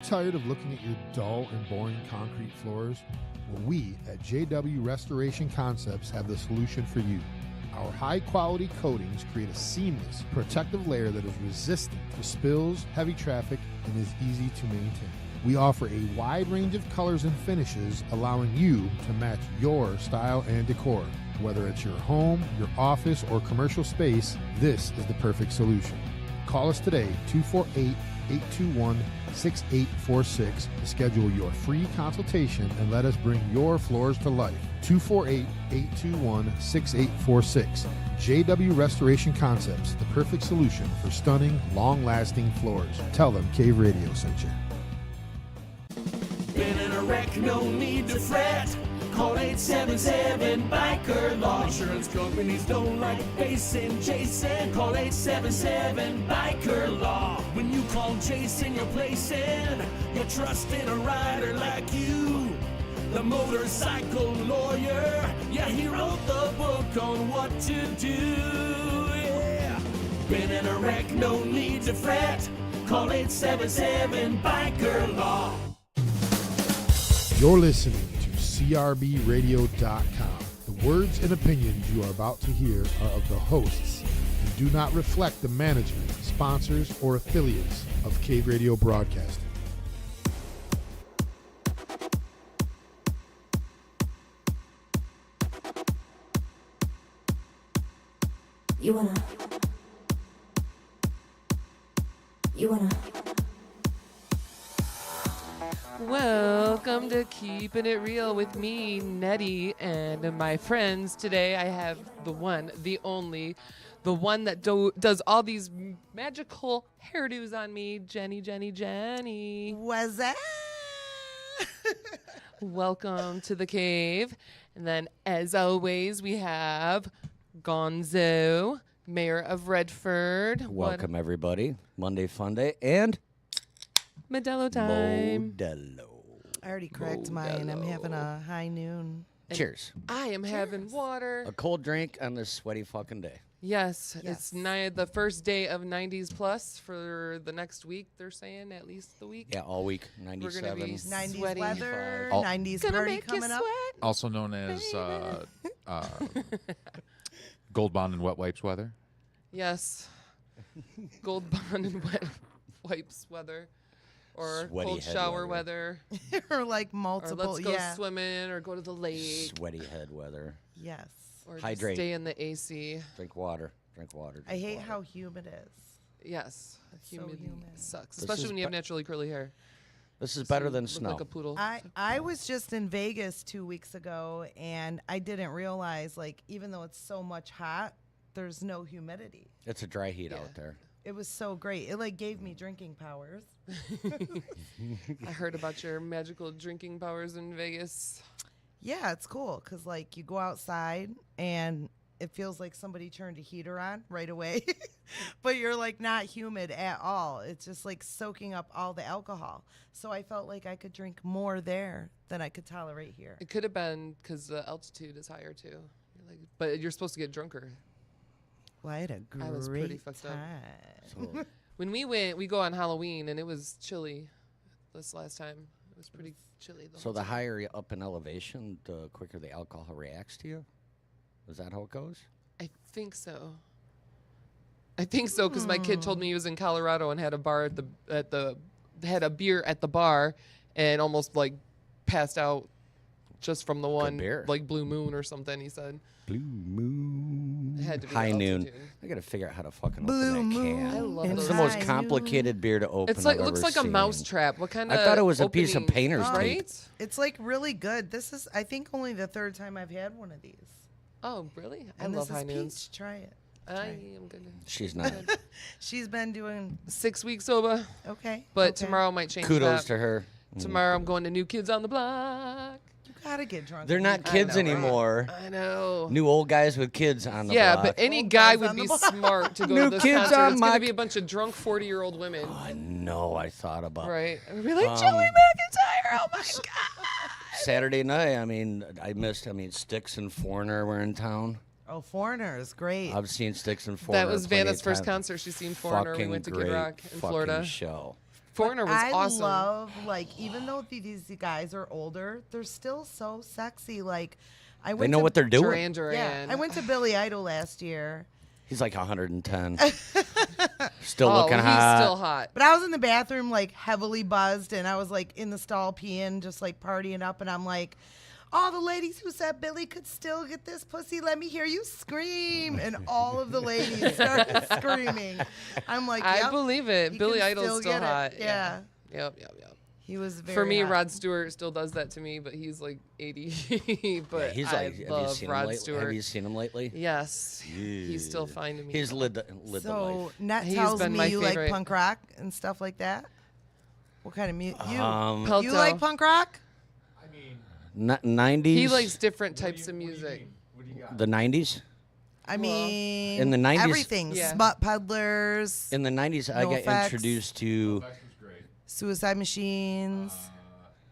Tired of looking at your dull and boring concrete floors? Well, we at JW Restoration Concepts have the solution for you. Our high-quality coatings create a seamless, protective layer that is resistant to spills, heavy traffic, and is easy to maintain. We offer a wide range of colors and finishes, allowing you to match your style and decor. Whether it's your home, your office, or commercial space, this is the perfect solution. Call us today, 248-821-6846, to schedule your free consultation and let us bring your floors to life. 248-821-6846. JW Restoration Concepts, the perfect solution for stunning, long-lasting floors. Tell them Cave Radio sent you. Been in a wreck, no need to fret. Call 877-BIKER-LAW. Insurance companies don't like facing Jason. Call 877-BIKER-LAW. When you call Jason, you're placing your trust in a rider like you. The motorcycle lawyer. Yeah, he wrote the book on what to do. Yeah. Been in a wreck, no need to fret. Call 877-BIKER-LAW. You're listening to CRBRadio.com. The words and opinions you are about to hear are of the hosts and do not reflect the management, sponsors, or affiliates of Cave Radio Broadcasting. You wanna Welcome to Keeping It Real with me, NettE, and my friends. Today I have the one, the only, the one that does all these magical hairdos on me, Jenny. What's that? Welcome to the cave. And then, as always, we have Gonzo, Mayor of Redford. Welcome, everybody. Monday Fun Day and Modelo time. Modelo. I already cracked mine. I'm having a high noon. Cheers. I am having water. A cold drink on this sweaty fucking day. Yes, it's the first day of 90s plus for the next week, they're saying, at least the week. Yeah, all week. 97. We're going to be 90s sweaty. weather, Oh. 90s Gonna party make you coming up. sweat. Also known as Gold Bond and Wet Wipes weather. Yes. Gold bond and wet wipes weather. Or Sweaty cold head shower weather. weather. or like Or multiple, let's go yeah. swimming or go to the lake. Sweaty head weather. Yes. Or just Hydrate. stay in the AC. Drink water. Drink water. I drink hate water. how humid it is. Yes. It's so Humid humid. sucks. This Especially is when you have be- naturally curly hair. This is So better you than look snow. like a poodle. I was just in Vegas 2 weeks ago, and I didn't realize, like, even though it's so much hot, there's no humidity. It's a dry heat Yeah. out there. It was so great. It, like, gave me drinking powers. I heard about your magical drinking powers in Vegas. Yeah, it's cool because, like, you go outside and it feels like somebody turned a heater on right away, but you're, like, not humid at all. It's just, like, soaking up all the alcohol. So I felt like I could drink more there than I could tolerate here. It could have been because the altitude is higher too. But you're supposed to get drunker. Well, I had a great I was pretty fucked up. time. So, When we went, we go on Halloween, and it was chilly this last time. It was pretty chilly. so the higher you up in elevation, the quicker the alcohol reacts to you? Is that how it goes? I think so. I think so because my kid told me he was in Colorado and had a bar had a beer at the bar, and almost like passed out just from the one beer. like Blue Moon or something. He said Blue Moon. it had to be High the noon. altitude. I got to figure out how to fucking Blue open that Moon. can. I love and It's those. the most high complicated beer to open. It's like I've looks ever like a seen. mouse trap. What kind of? I thought it was a piece of opening- painter's tape. right? It's like really good. This is, I think, only the third time I've had one of these. Oh, really? And I love this high is noons. peach. Try it. I am good. She's not. She's been doing 6 weeks sober, okay. but okay. tomorrow might change Kudos that. to her. Tomorrow I'm going to New Kids on the Block. You gotta get drunk. They're not I kids know, right? anymore. I know. New old guys with kids on the Yeah, block. but any Old guy guys would on the be block. smart to go New to this kids concert. on It's my- going to be a bunch of drunk 40-year-old women. I know. I thought about Right? And we'd be like, Um, Joey McIntyre, oh my God. Saturday night. I mean, Sticks and Foreigner were in town. Oh, Foreigner is great. I've seen Sticks and Foreigner. That was plenty Vanna's of first times. concert. She's seen Foreigner. We Fucking went to Kid great Rock in fucking Florida. show. Foreigner was I awesome. love, like, even though these guys are older, they're still so sexy. Like, I went They know to, what they're doing. Duran Duran. Yeah, I went to Billy Idol last year. He's like 110. Still Oh, looking he's hot. still hot. But I was in the bathroom, like, heavily buzzed, and I was, like, in the stall peeing, just, like, partying up, and I'm like, all the ladies who said Billy could still get this pussy, let me hear you scream. And all of the ladies started screaming. I'm like, yep, I believe it. he Billy can Idol's still get it. hot. Yeah. Yep. He was very For me, hot. Rod Stewart still does that to me, but he's like 80. But Yeah, he's I like, have you love seen him Rod lately? Stewart. Have you seen him lately? Yes, he's still fine to me. He's lived the So life. Nett He's tells been me my you like favorite. punk rock and stuff like that. What kind of music? You Pelto. like punk rock? 90s. He likes different types of music. the 90s. I mean, in the 90s everything. Yeah. Smut Peddlers, In the 90s, I No got Effects. introduced to. Suicide Machines.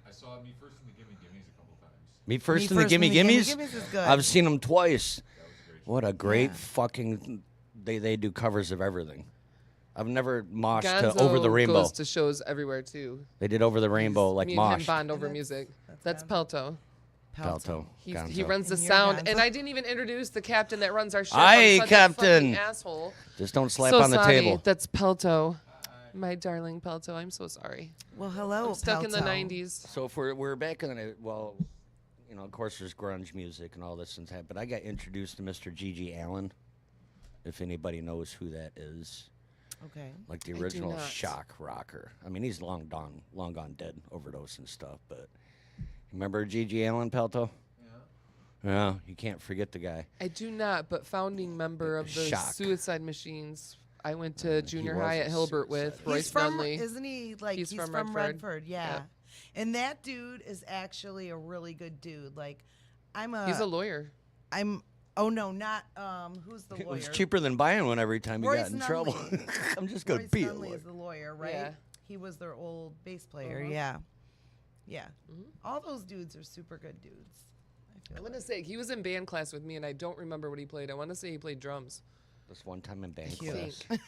I saw Me First in the Gimme Gimmes a couple times. Me First Me in the First Gimme and the Gimme Gimmes. Gimmes is good. I've seen them twice. What a great Yeah. fucking. They do covers of everything. I've never moshed Gonzo to Over the Rainbow. goes to shows everywhere too. They did Over the Rainbow like Me and him mosh. bond over music. That's Pelto. Pelto. He Gonzo. runs the And you're sound, Gonzo. and I didn't even introduce the captain that runs our ship. Aye, I'm such Captain. A fucking asshole. Just don't slap So on the sorry. table. That's Pelto. My darling Pelto. I'm so sorry. Well, hello, I'm stuck in the Pelto. 90s. So if we're back in the well, you know, of course there's grunge music and all this and that, but I got introduced to Mr. G.G. Allen. If anybody knows who that is, Okay. like the do original not. shock rocker. I mean, he's long gone dead, overdose and stuff. But remember G.G. Allen, Pelto? Yeah, you can't forget the guy. I do not, but founding member of the Shock. Suicide Machines. I went to junior was high a at Hilbert with Suicide. Royce He's from, Nunley. isn't he? Like He's he's from from Redford. Redford. Yeah. Yep. And that dude is actually a really good dude. Like, He's a lawyer. Oh no, not who's the It lawyer? was cheaper than buying one every time you Royce got in trouble. Nunley. I'm just gonna Royce be a Nunley lawyer. is the lawyer, right? Yeah. He was their old bass player. Uh-huh. Yeah. Yeah. All those dudes are super good dudes. I I feel want to like. say he was in band class with me, and I don't remember what he played. I want to say he played drums. This one time in band Cute. class.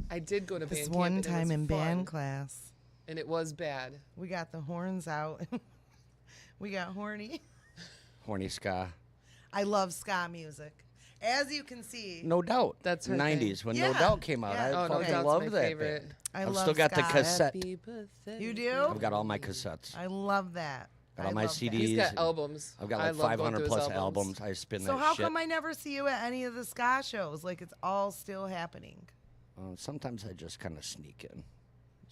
I did go to This band camp, one and it time was in fun, band class, and it was bad. we got the horns out. We got horny. Horny ska. I love ska music, as you can see. No doubt. That's her 90s thing. when Yeah. No Doubt came out. Yeah. I Oh, No fucking Doubt's loved my that favorite. band. I I've love still got the ska. cassette. You do? I've got all my cassettes. I love that. Got all I my love that. CDs. He's got albums. I've got I like love going 500 through his plus albums. I spin So that how shit. come I never see you at any of the ska shows? Like it's all still happening. Sometimes I just kind of sneak in.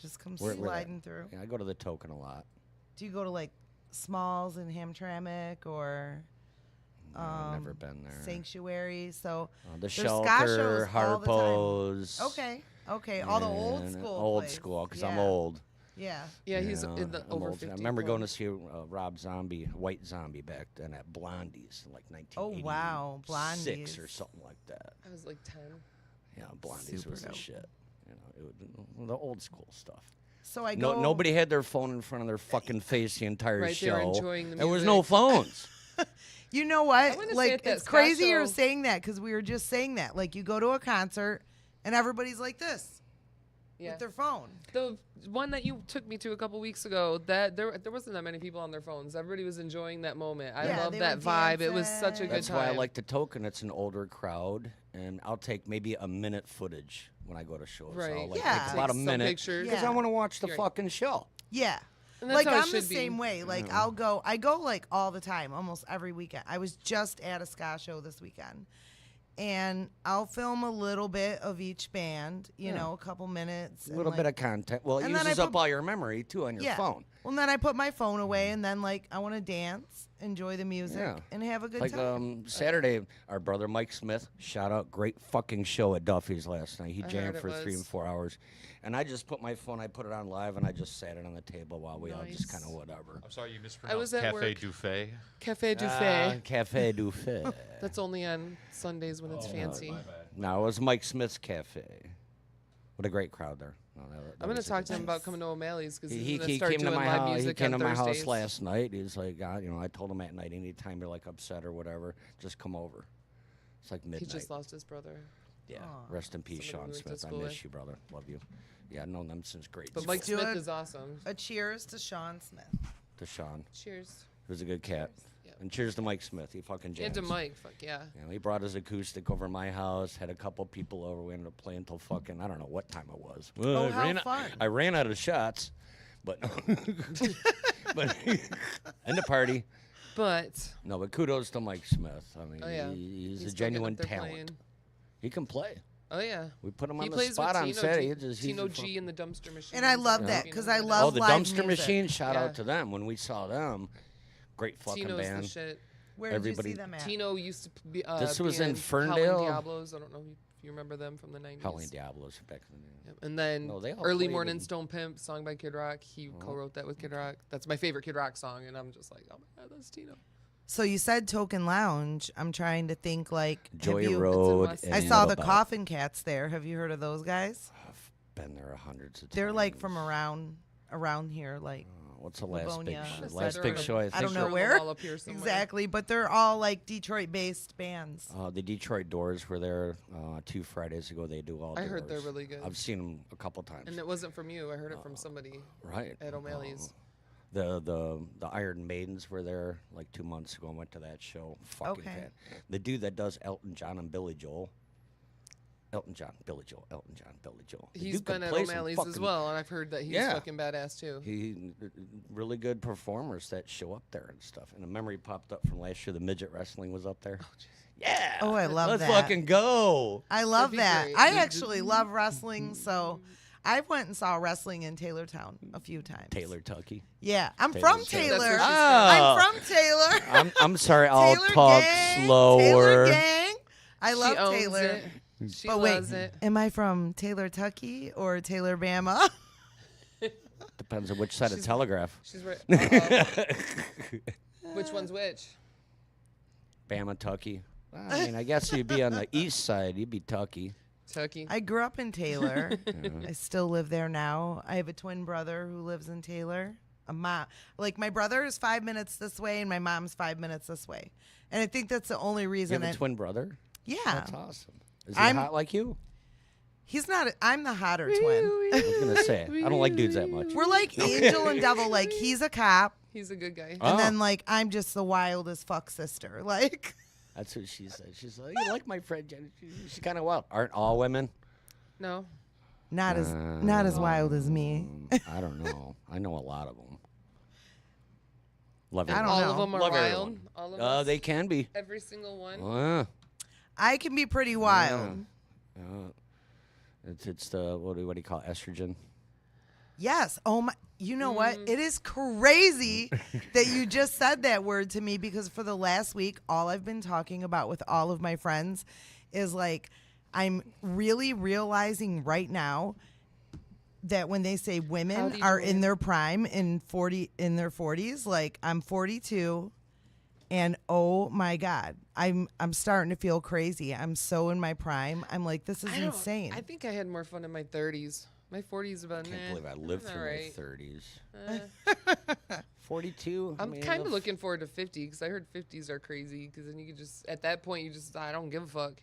Just come Where- where sliding through. Yeah, I go to the Token a lot. Do you go to like Smalls in Hamtramck or I've never been there. Sanctuary? So The there's ska Shelter, shows all the time. Harpo's. Okay, all the old and school. Old place. school, because I'm Yeah. old. Yeah. Yeah, he's You know, in the I'm over old. 50. I remember going to club. see Rob Zombie, White Zombie back then at Blondie's in like 1986 wow, or Blondie's. something like that. I was like 10. Yeah, Blondie's Super was the dope. shit. You know, the old school stuff. So I go. Nobody had their phone in front of their fucking face the entire Right, they show. were enjoying the There was no music. phones. You know I what? wanna say Like at that it's ska crazy you're show- saying that because we were just saying that. Like you go to a concert and everybody's like this Yeah. with their phone. The one that you took me to a couple weeks ago, that there wasn't that many people on their phones. Everybody was enjoying that moment. I Yeah, love they that were vibe. It was such a dancing. good That's time. why I like the Token. It's an older crowd, and I'll take maybe a minute footage when I go to shows. Right. I'll, like, Yeah. take about a Take some minute pictures. because Yeah. I want to watch the Right. fucking show. Yeah. And that's Like how it I'm the should be. same way. Like I go like all the time, almost every weekend. I was just at a ska show this weekend. And I'll film a little bit of each band, you know, a couple minutes. A little bit of content. Well, it and then I uses up put- all your memory too on your phone. Well, then I put my phone away, and then like I want to dance, enjoy the music, Yeah. and have a good Like time. Saturday, our brother Mike Smith, shout out, great fucking show at Duffy's last night. He I jammed heard for it 3 and was. 4 hours, and I just put my phone, I put it on live, and I just sat it on the table while we all just Nice. kind of whatever. I'm sorry you I mispronounced was at Cafe work. du Fay. Cafe du Fay. Cafe du Fay. That's only on Sundays when it's fancy. No, it was Mike Smith's Cafe. What a great crowd there. No, that I'm gonna was a talk good to him time. about coming to O'Malley's because he's He gonna start came to doing my live house. He music came on to my house Thursdays. last night. He's like, God, I told him at night, anytime you're like upset or whatever, just come over. It's like He midnight. just lost his brother. Yeah. Rest in peace, Somebody we Sean went to Smith. I school miss with. you, brother. Love you. Yeah, I've known them since grade But school. Mike do Smith it. is awesome. A cheers to Sean Smith. To Sean. Cheers. He was a good cat. Yep. And cheers to Mike Smith. He fucking jams. And to Mike. Fuck yeah. You know, he brought his acoustic over my house, had a couple people over. We ended up playing till fucking, I don't know what time it was. Well, Oh, how fun. I ran out of shots, but but and the party. But No, but kudos to Mike Smith. I mean, oh yeah, he's a still getting genuine up there talent. playing. He can play. Oh yeah. We put him He on the plays spot with on Tino Saturday. G, He's just- he's Tino a G and the Dumpster Machine. And I love that because I love Oh, the live Dumpster music. Machine! Shout Yeah. out to them when we saw them. Great fucking Tino's band. the shit. Where did Everybody- you see them at? Tino used to be. This was be in Howling Ferndale? Diablos. I don't know if you remember them from the 90s. Howling Diablos back in the day. Yep. And then No, they all Early played Morning in- Stone Pimp, song by Kid Rock. He co-wrote that with Kid Rock. That's my favorite Kid Rock song, and I'm just like, oh my god, that's Tino. So you said Token Lounge. I'm trying to think like have Joy you- Road. West- and I saw the Middle Belt. Coffin Cats there. Have you heard of those guys? I've been there hundreds of times. They're like from around here, like What's the last big Livonia. show? Is Last that big or- show I I think. don't know They're where all up here somewhere. exactly, but they're all like Detroit-based bands. The Detroit Doors were there 2 Fridays ago. They do all. I heard they're Doors. really good. I've seen them a couple times. And it wasn't from you. I heard it from somebody Right. at O'Malley's. The Iron Maidens were there like 2 months ago. I went to that show. Fucking Okay. fan. The dude that does Elton John and Billy Joel. Elton John, Billy Joel, Elton John, Billy Joel. The He's dude can been at play some O'Malley's as fucking- well, and I've heard that he's Yeah. fucking badass too. He really good performers that show up there and stuff. And a memory popped up from last year. The midget wrestling was up there. Yeah. Oh, I love Let's that. fucking go. I love be that. great. I actually love wrestling, so I went and saw wrestling in Taylortown a few times. Taylor Tucky. Yeah, I'm Taylor from Tucky. Taylor. That's where she's Oh. I'm from Taylor. I'm sorry. I'll Taylor talk gang, slower. Taylor gang. I love she owns Taylor. It. She But wait, loves it. am I from Taylor Tucky or Taylor Bama? Depends on which side of Telegraph. She's right. Uh-oh. Which one's which? Bama Tucky. Well, I mean, I guess you'd be on the east side. You'd be Tucky. Tucky. I grew up in Taylor. I still live there now. I have a twin brother who lives in Taylor. Like my brother is 5 minutes this way, and my mom's 5 minutes this way. And I think that's the only You reason. have a twin brother? Yeah, That's awesome. Is he I'm- hot like you? he's not. I'm the hotter twin. I was going to say. I don't like dudes that much. We're like angel and devil. Like he's a cop, He's a good guy. Oh. and then like I'm just the wildest fuck sister. Like That's what she said. She's like, you like my friend Jenny. She's kind of wild. Aren't all women? No. not as wild as me. I don't know. I know a lot of them. Love I don't everyone. All of know. them are Love wild. everyone. All of us. They can be. Every single one. I can be pretty wild. It's the what do you call it? Estrogen? Yes. Oh my. You know what? It is crazy that you just said that word to me because for the last week, all I've been talking about with all of my friends is like, I'm really realizing right now that when they say How women do you are know in it? their prime in their 40s, like I'm 42 and oh my God, I'm starting to feel crazy. I'm so in my prime. I'm like, this is I don't- insane. I think I had more fun in my 30s. My 40s about. I can't believe I lived through right. my 30s. Uh, 42. I'm I mean, kind of the looking forward to 50 because I heard 50s are crazy because then you could just at that point you just I don't give a fuck.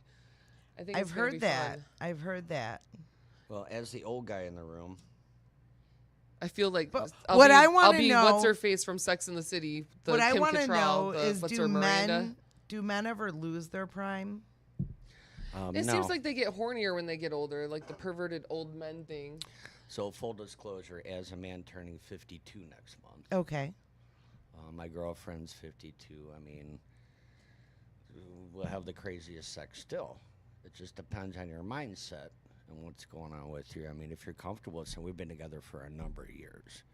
I think I've it's gonna heard be that. fun. I've heard that. Well, as the old guy in the room, I feel like But I'll what be, I wanna I'll be know- what's her face from Sex and the City. The What I Kim want to Cattrall, know the, is what's do her, Miranda? men ever lose their prime? It no. seems like they get hornier when they get older, like the perverted old men thing. So full disclosure, as a man turning 52 next month, Okay. my girlfriend's 52. I mean, we'll have the craziest sex still. It just depends on your mindset and what's going on with you. I mean, if you're comfortable with someone, we've been together for a number of years.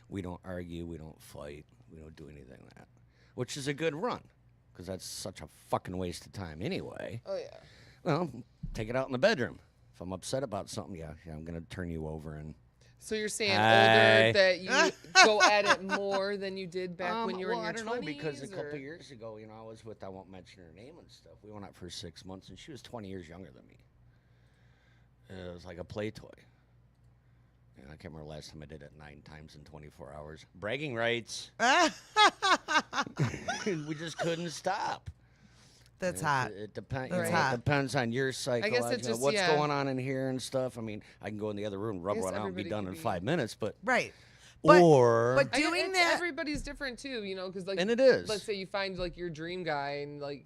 We don't argue, we don't fight, we don't do anything like that, which is a good run because that's such a fucking waste of time anyway. Oh yeah. Well, take it out in the bedroom. If I'm upset about something, yeah, I'm going to turn you over and So you're saying Hi. older that you go at it more than you did back when you were well, in your I don't know 20s? because a couple or- years ago, I was with I won't mention her name and stuff. We went out for 6 months, and she was 20 years younger than me. It was like a play toy. And I can't remember last time I did it 9 times in 24 hours. Bragging rights. We just couldn't stop. That's It- hot. It depends. That's It hot. depends on your psychological. just- what's yeah. going on in here and stuff. I mean, I can go in the other room, rub guess one out, and be everybody done can in be- 5 minutes. But Right. But, or but I guess doing it's- that, everybody's different too, you know, because like and it is. let's say you find like your dream guy and like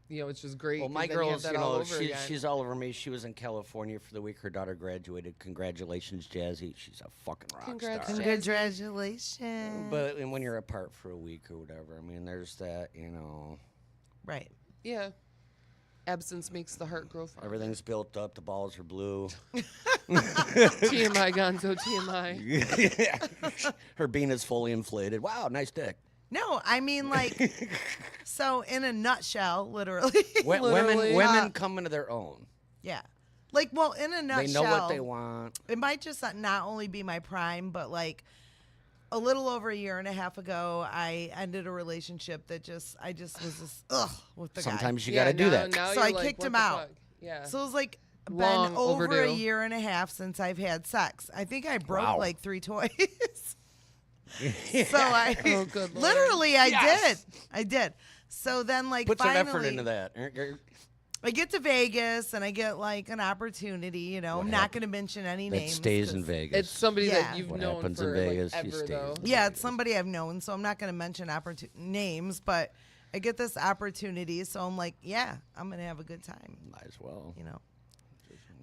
you know it's just great. Well, 'cause my then you have girl's, that you all know, over again. she's all over me. She was in California for the week. Her daughter graduated. Congratulations, Jazzy. She's a fucking rock Congrats, star. Jazzy. congratulations. But and when you're apart for a week or whatever, I mean, there's that, you know, Right. Yeah. Absence makes the heart grow fonder. everything's built up. The balls are blue. TMI, Gonzo, TMI. Her bean is fully inflated. Wow, nice dick. No, I mean like, so in a nutshell, literally. Literally. Women come into their own. Yeah. Like, well, in a nutshell, They know what they want. it might just not only be my prime, but like a little over a year and a half ago, I ended a relationship that I just was just with the guy. Sometimes you Yeah, got to do now- that. now So you're I like, kicked what him the out. fuck? Yeah. So it was like Long been over a overdue. year and a half since I've had sex. I think I broke Wow. like 3 toys. So I Oh, good Lord. literally I Yes. did. I did. So then like Put some finally effort into that. I get to Vegas and I get like an opportunity, you know. I'm not going to mention any That names. stays in 'cause- Vegas. It's somebody Yeah. that you've What known happens in for Vegas, like you ever stay though. in Yeah, it's somebody I've known, so I'm not going to mention names, but I get this opportunity, so I'm like, yeah, I'm going to have a good time, Might as well you know.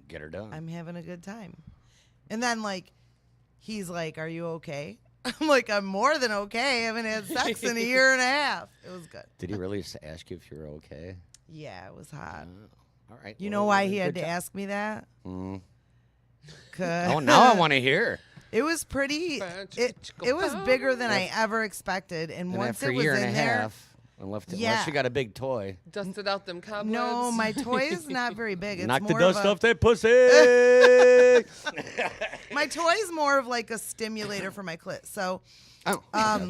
get her done. I'm having a good time. And then like he's like, "Are you okay?" I'm like, "I'm more than okay. I haven't had sex in a year and a half." It was good. Did he really ask you if you were okay? Yeah, it was hot. All right. You well, know why he had good to job. ask me that? Mm. 'Cause Oh, now I want to hear. it was pretty. It was bigger than I ever expected, and And once after it a was year in and a there, half, unless Yeah. you got a big toy, Dusted out them cobwebs. no, my toy is not very big. It's knock the more dust of a, off that pussy. My toy is more of like a stimulator for my clit. So, Oh.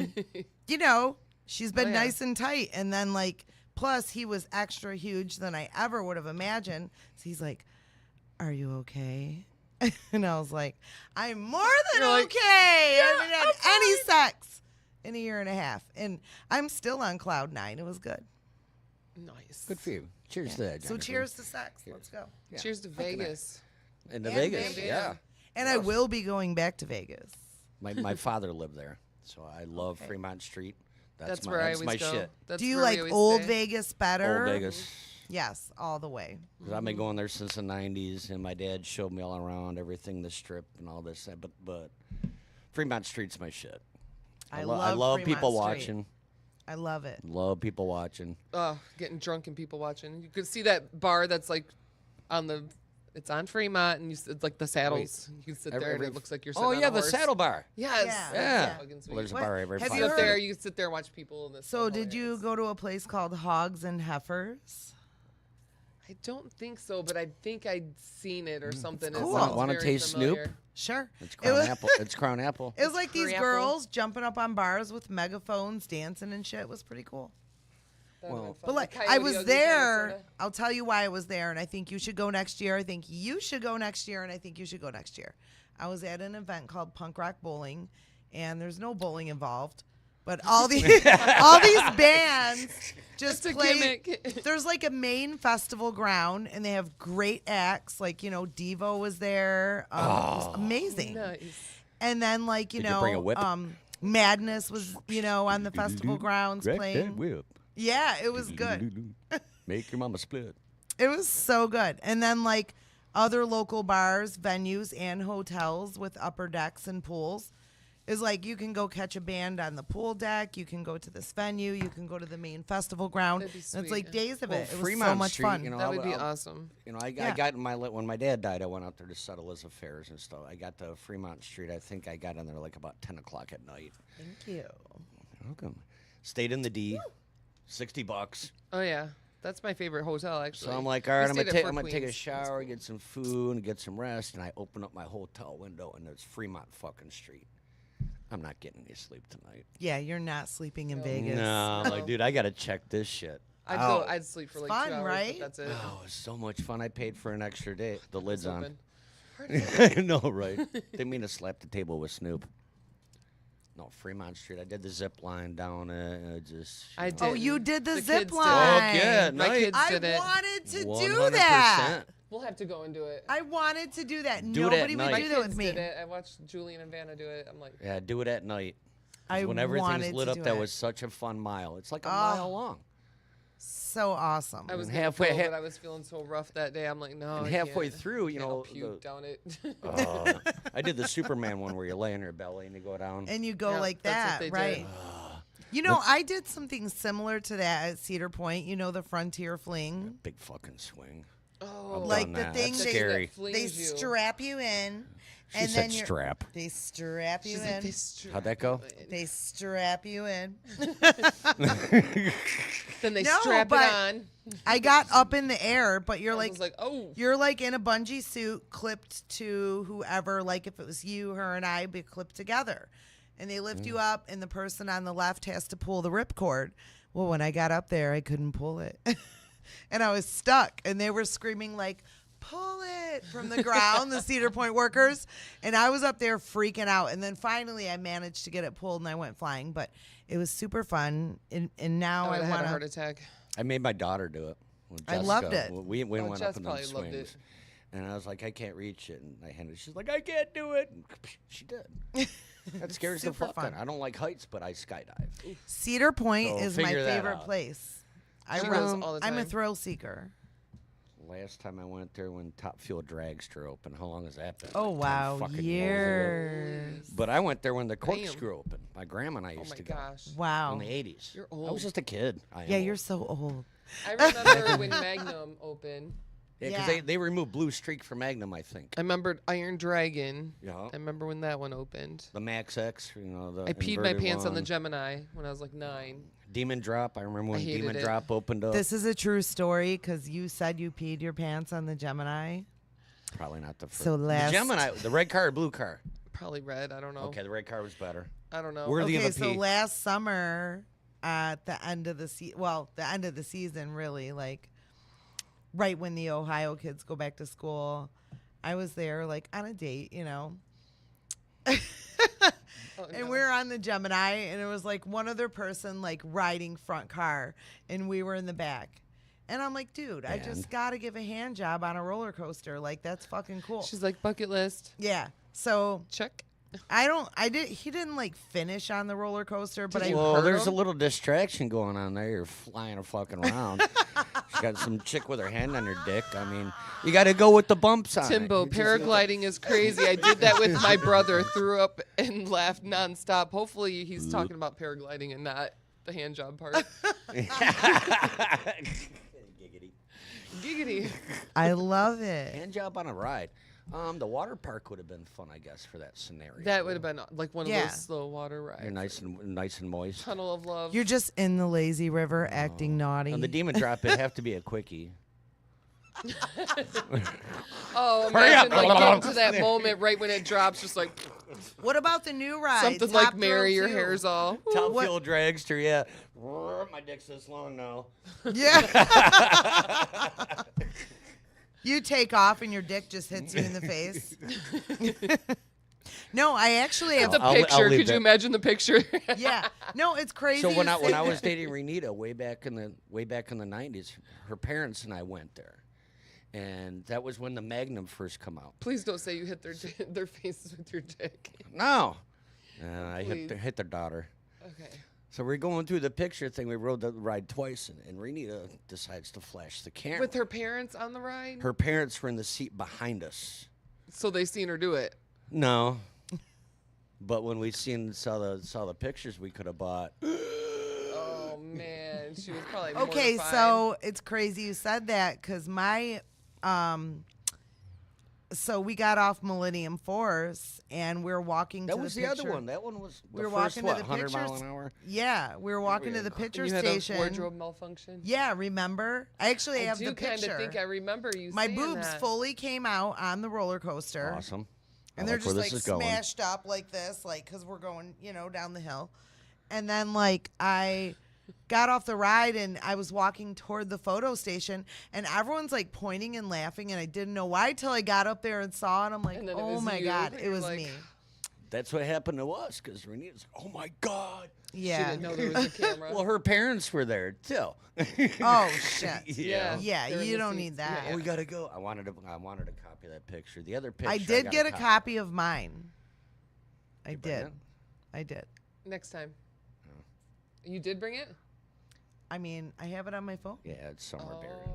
you know, she's been Oh, yeah. nice and tight, and then like, plus he was extra huge than I ever would have imagined. So he's like, "Are you okay?" And I was like, "I'm more than You're like, okay. I haven't had any sex in a year and a half, and I'm still on cloud 9. It was good. Nice. Good for you. Cheers to that. So Jennifer. cheers to sex. Let's go. Yeah. Cheers to Vegas. Into And Vegas. Vegas. Yeah. And I will be going back to Vegas. My father lived there, so I love Fremont Street. That's my, where I that's always my go. shit. That's Do you where we like always old stay. Vegas better? Old Vegas. Yes, all the way. 'Cause I've been going there since the '90s, and my dad showed me all around everything, the strip and all this. But Fremont Street's my shit. I love love people Fremont Street. watching. I love it. Love people watching. Oh, getting drunk and people watching. You could see that bar that's like on the. It's on Fremont, and it's like the saddles. You can sit there, and it looks like you're sitting Oh on yeah, a the horse. saddle bar. Yes. Yeah. Yeah. Fucking sweet. Well, there's a What? bar every Have 5 you Sit heard- there, you can sit there and watch people. And So did you go to a place called Hogs and Heifers? I don't think so, but I think I'd seen it or something. It cool. sounds Wanna very taste Snoop? familiar. Sure. It's It Crown was, Apple. It's Crown Apple. it was like these Crapple. girls jumping up on bars with megaphones, dancing and shit. It was pretty cool. That'd Well- have been But fun. like, Coyote I was Ugly there. kinda I'll tell you why I was there, and I think you should go next year. I think you should go next year, and I think you should go next year. I was at an event called Punk Rock Bowling, and there's no bowling involved, but all these bands just It's a play. gimmick. There's like a main festival ground, and they have great acts. Like, you know, Devo was there. It was amazing. Nice. And then like you Did you know, bring a whip? Madness was on the festival grounds Crack playing. that whip. Yeah, it was good. Make your mama split. It was so good. And then like other local bars, venues, and hotels with upper decks and pools is like you can go catch a band on the pool deck. You can go to this venue. You can go to the main festival ground. That'd be And sweet, it's like yeah. days of Well, it. It was Fremont so much Street, fun. you know, That I'll- would be I'll- awesome. You know, I Yeah. got when my dad died, I went out there to settle his affairs and stuff. I got to Fremont Street. I think I got in there like about 10 o'clock at night. Thank you. Welcome. Stayed in the D, $60. Oh yeah, that's my favorite hotel actually. So I'm like, all right, We I'm stayed gonna at take Fort a Queens. That's shower, cool. get some food, and get some rest. And I open up my hotel window, and there's Fremont fucking Street. I'm not getting any sleep tonight. Yeah, you're not sleeping in Vegas. No, I'm like, dude, I gotta check this shit. I'd sleep for like Fun, 2 hours, right? but that's it. Oh, it was so much fun. I paid for an extra day. The lid's It's on. open. I know, right? Didn't mean to slap the table with Snoop. No, Fremont Street. I did the zip line down it. Just. I know. did. Oh, you did the The zip kids did it. line. Yeah, My nice. kids I did it. wanted to do 100%. that. We'll have to go and do it. I wanted to do that. Do it at Nobody would night. do My that with kids me. did it. I watched Julian and Vanna do it. I'm like, Yeah, do it at night. 'Cause I when everything's wanted lit to up, do that it. was such a fun mile. It's like a Oh. mile long. So awesome. I was And halfway, halfway- but I was feeling so rough that day. I'm like, no. And I halfway can't. through, you Can't, I'll know, puke down it. I did the Superman one where you lay on your belly and you go down. And you go Yeah, like that's what that, they did. right? You know, I did something similar to that at Cedar Point. You know, the Frontier Fling. Big fucking swing. Oh, I've Like done the that. thing That's they- scary. Flings They you. strap you in, She and said then you're, strap. they strap you She's in. like, they strap How'd that go? you in. They strap you in. Then they No, strap it but on. I got up in the air, but you're I like, was like, oh. you're like in a bungee suit clipped to whoever, like if it was you, her, and I, be clipped together. And they lift you up, and the person on the left has to pull the ripcord. Well, when I got up there, I couldn't pull it. And I was stuck, and they were screaming like, pull it from the ground, the Cedar Point workers. And I was up there freaking out. And then finally I managed to get it pulled, and I went flying. But it was super fun. And now I I would have had a heart want to. attack. I made my daughter do it. With I Jessica. loved it. We Oh, went Jess up in those probably loved swings. it. And I was like, I can't reach it. And I handed it. She's like, I can't do it. And she did. That scares the Super fuck fun. out. I don't like heights, but I skydive. Cedar Point So is my figure that favorite out. place. She goes all the I'm a time. thrill seeker. Last time I went there when Top Fuel Dragster opened. How long has that been? Oh, Like 10 wow. fucking ago. Years. But I went there when the corkscrew opened. My grandma and I Oh used my to go. gosh. Wow. In the 80s. You're I old. was just a kid. I am Yeah, old. you're so old. I remember when Magnum opened. Yeah, because Yeah. they removed Blue Streak from Magnum, I think. I remembered Iron Dragon. Yeah. I remember when that one opened. The Max X, you know, the I peed my inverted pants on the one. Gemini when I was like 9. Demon Drop. I remember when hated Demon it. Drop opened up. This is a true story because you said you peed your pants on the Gemini. Probably not the first. So last- The Gemini, the red car or blue car? Probably red. I don't know. Okay, the red car was better. I don't know. Worthy Okay, of a so pee. last summer at the end of the the end of the season, really, like right when the Ohio kids go back to school, I was there like on a date, you know. Oh, And no. we were on the Gemini, and it was like one other person like riding front car, and we were in the back. And I'm like, dude, I just And? gotta give a hand job on a roller coaster. Like that's fucking cool. She's like, bucket list. Yeah. So Check. he didn't like finish on the roller coaster, but Did I you Well, hurt there's a him? little distraction going on there. You're flying fucking around. She's got some chick with her hand on her dick. I mean, you got to go with the bumps on it. Timbo, You just- paragliding is crazy. I did that with my brother, threw up and laughed nonstop. Hopefully he's talking about paragliding and not the hand job part. Giggity. Giggity. I love it. Hand job on a ride. The water park would have been fun, I guess, for that scenario. That would have been like one of Yeah. those slow water rides. You're nice and moist. Tunnel of Love. You're just in the lazy river acting naughty. On the demon drop, it'd have to be a quickie. Oh, Hurry up. imagine like getting to that moment right when it drops, just like What about the new ride? something Top like Thrill Mary, your 2? hair's all. Top What- fuel dragster, yeah. My dick's this long now. Yeah. You take off and your dick just hits you in the face. No, I actually have. The I'll picture. leave Could you that. imagine the picture? Yeah. No, it's crazy. So when you I say was that. dating Renita way back in the '90s, her parents and I went there, and that was when the Magnum first come out. Please don't say you hit their faces with your dick. No, I Please. hit their daughter. Okay. So we're going through the picture thing. We rode the ride twice, and Renita decides to flash the camera. With her parents on the ride? Her parents were in the seat behind us. So they seen her do it. No. But when we saw the pictures we could have bought. Oh man, she was probably Okay, mortified. so it's crazy you said that because so we got off Millennium Force and we were walking That to was the the picture. other one. That one was We the were first, walking what, to the 100 pictures. mile an hour? Yeah, we were walking to the Weird. picture you had station. a wardrobe malfunction. Yeah, remember? I actually I have do the kind picture. of think I remember you. My saying boobs that. fully came out on the roller coaster. Awesome. And I they're like where just this like is going. smashed up like this, like because we're going, down the hill. And then like I got off the ride and I was walking toward the photo station and everyone's like pointing and laughing and I didn't know why till I got up there and saw it. I'm like, And then it oh was my you. God, And it you're was like, me. That's what happened to us because Renee was like, oh, my God. She Yeah. didn't know there was a camera. Well, her parents were there, too. Oh shit. Yeah. Yeah, They're in you the don't seats. need that. Oh, we got to go. I wanted a copy of that picture. The other picture. I did got get a copy of mine. I bring did. it? I did. Next time. You did bring it? I mean, I have it on my phone. Yeah, it's somewhere buried.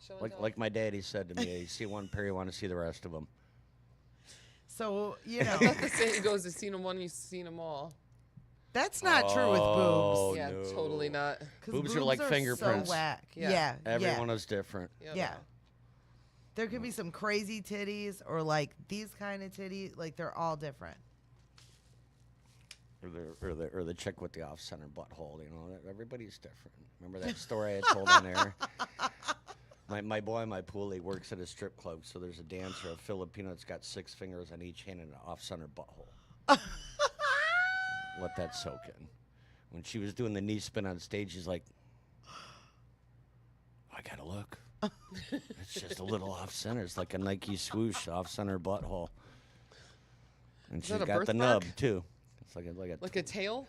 Show and Like, tell. like my daddy said to me, you see one pair, you want to see the rest of them. So, you know, I thought the saying goes, you've seen them one, you've seen them all. that's not true with boobs. Oh, Yeah, no. totally not. 'Cause Boobs are like fingerprints. So whack. Yeah. Yeah. Everyone is different. Yep. Yeah. There could be some crazy titties or like these kind of titties. Like they're all different. Or the chick with the off-center butthole, you know, everybody's different. Remember that story I told on there? My boy, my pool, he works at a strip club, so there's a dancer, a Filipino that's got 6 fingers on each hand and an off-center butthole. Let that soak in. When she was doing the knee spin on stage, she's like, I gotta look. It's just a little off-center. It's like a Nike swoosh, off-center butthole. And Is she's that a got the birthmark? nub, too. It's like a tail?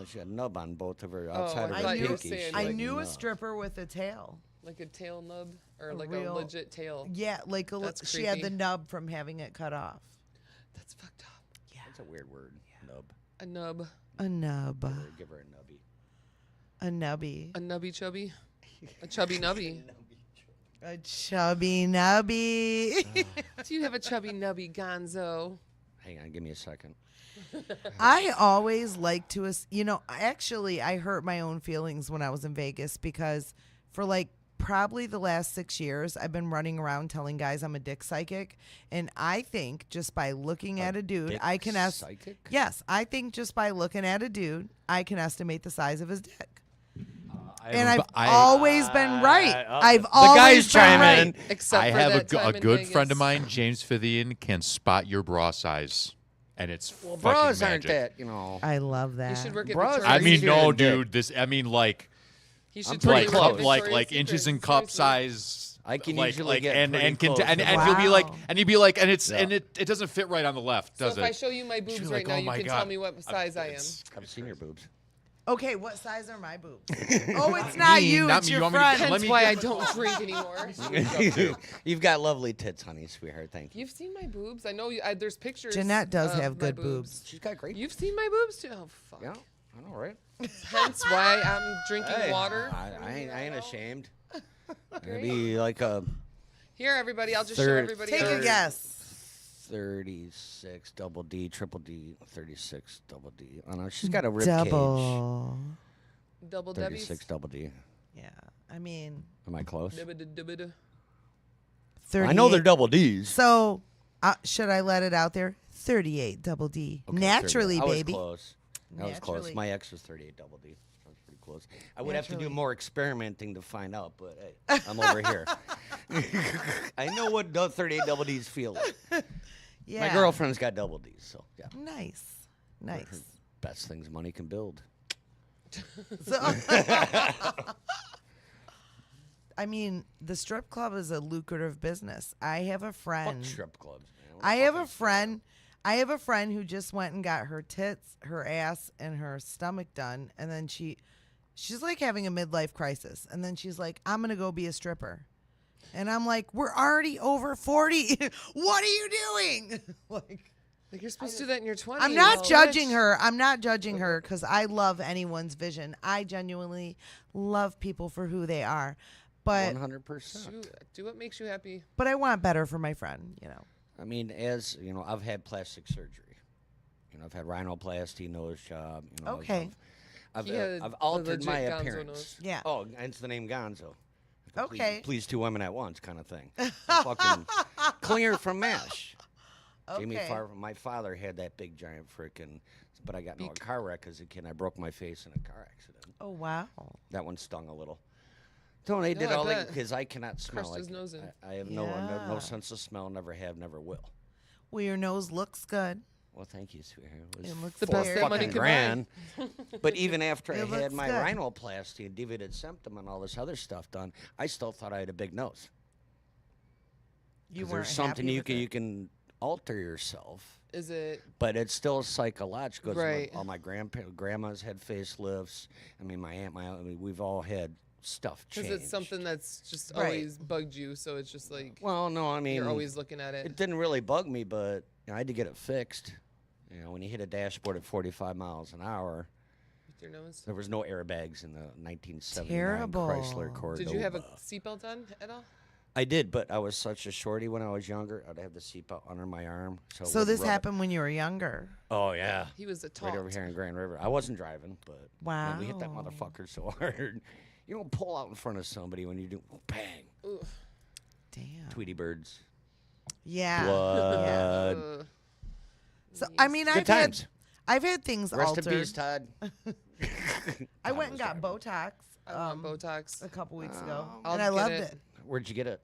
she had a nub on both of her Oh, outside I of thought her you were pinky. saying She I had knew a nub. stripper with a tail. Like a tail nub? Or A like real- a legit tail? Yeah, like That's she had the creepy. nub from having it cut off. That's fucked up. That's a weird word. Nub. A nub. A nub. Give her a nubby. A nubby. A nubby chubby? A chubby nubby? A chubby nubby. Do you have a chubby nubby, Gonzo? Hang on, give me a second. I always like to, actually, I hurt my own feelings when I was in Vegas because for like probably the last 6 years, I've been running around telling guys I'm a dick psychic. And I think just by looking at a dude, dick I can psychic? Yes, I think just by looking at a dude, I can estimate the size of his dick. I And have I've a- I- always been right. I've the always guys been chime right. in. Except I for have that a time in good friend of Vegas. mine, James Fithian, can spot your bra size, and it's fucking Bras magic. aren't that, you know. I love that. You should work at Bras- Victoria's I mean, easier no, than dick. dude. This, I mean, like, He should I'm totally pretty work at close. like Victoria's inches Secret, in cup seriously. size. I can like, usually get and pretty and, can, close. and you'll be like, Wow. and you'd be like, and it's Yeah. and it doesn't fit right on the left, So does if it? I show you my boobs She'll be right like, now, oh you my can God. tell me what size I am. It's- I've seen your boobs. Okay, what size are my boobs? Oh, it's not Me, you, not it's me. your You want me to friend. let Hence me why I get- don't drink anymore. You've got lovely tits, honey, sweetheart. Thank you. You've seen my boobs. I know there's pictures. Jeanette does of have my good boobs. She's got great. You've seen my boobs too? Oh, fuck. Yeah, I know, right? Hence why I'm drinking Hey, water. I ain't ashamed. Maybe like a Here, everybody. I'll just show Third- everybody. Take a Third- guess. 36 double D, triple D, 36 double D. I don't know. She's got a rib cage. Double. Double Debbie's. 36 double D. Yeah, I mean, Am I close? 38. I know they're double D's. So, should I let it out there? 38 double D. Okay, Naturally, 38. baby. I was close. I was close. Naturally. My ex was 38 double D. I was pretty close. I would have to do Naturally. more experimenting to find out, but hey, I'm over here. I know what 38 double D's feel like. Yeah. My girlfriend's got double D's, so yeah. Nice. Nice. Best things money can build. So, I mean, the strip club is a lucrative business. I have a Fuck friend. strip clubs, man. I have a friend. I have a friend who just went and got her tits, her ass, and her stomach done, and then she's like having a midlife crisis, and then she's like, "I'm gonna go be a stripper," and I'm like, "We're already over 40. What are you doing?" Like, Like you're supposed to do that in your 20s. I'm not bitch. judging her. I'm not judging her because I love anyone's vision. I genuinely love people for who they are, but 100%. Do what makes you happy. I want better for my friend. You know. I mean, as you know, I've had plastic surgery. You know, I've had rhinoplasty, nose job. You know, Okay. I've He had I've the altered my legit Gonzo appearance. nose. Yeah. Oh, hence the name Gonzo. Okay. Please two women at once, kind of thing. Fucking clear from MASH. Jamie Okay. Farr, my father had that big giant frickin', but I got into a car wreck as a kid. I broke my face in a car accident. Oh wow. That one stung a little. So they No, did I all that bet. because I cannot smell. Crushed his nose in. I have Yeah. no sense of smell. Never have. Never will. Well, your nose looks good. Well, thank you, sweetheart. It was It looks The four best that money fucking could buy. grand. But even after I It had looks my good. rhinoplasty and deviated septum and all this other stuff done, I still thought I had a big nose. You 'Cause weren't there's something happy you with can it? you can alter yourself Is it? But it's still psychological. 'Cause Right. All my grandmas had facelifts. I mean, we've all had stuff Because changed. it's something that's just Right. always bugged you, so it's just like Well, no, I mean, you're always looking at it. it didn't really bug me, but I had to get it fixed. When you hit a dashboard at 45 miles an hour, With your nose. there was no airbags in the 1979 Terrible. Chrysler Cordoba. Did you have a seatbelt on at all? I did, but I was such a shorty when I was younger. I'd have the seatbelt under my arm. So it wouldn't this rub it. happened when you were younger. Oh, yeah. He was a tall. Right over here in Grand River. I wasn't driving, but man, we hit that Wow. motherfucker so hard. You don't pull out in front of somebody when you do bang. Damn. Tweety birds. Yeah. Blood. Uh, So I mean, Good I've times. I've had things Rest altered. in peace, Todd. I went and got Botox I want Botox. a couple weeks ago, I'll and I get loved it. it. Where'd you get it?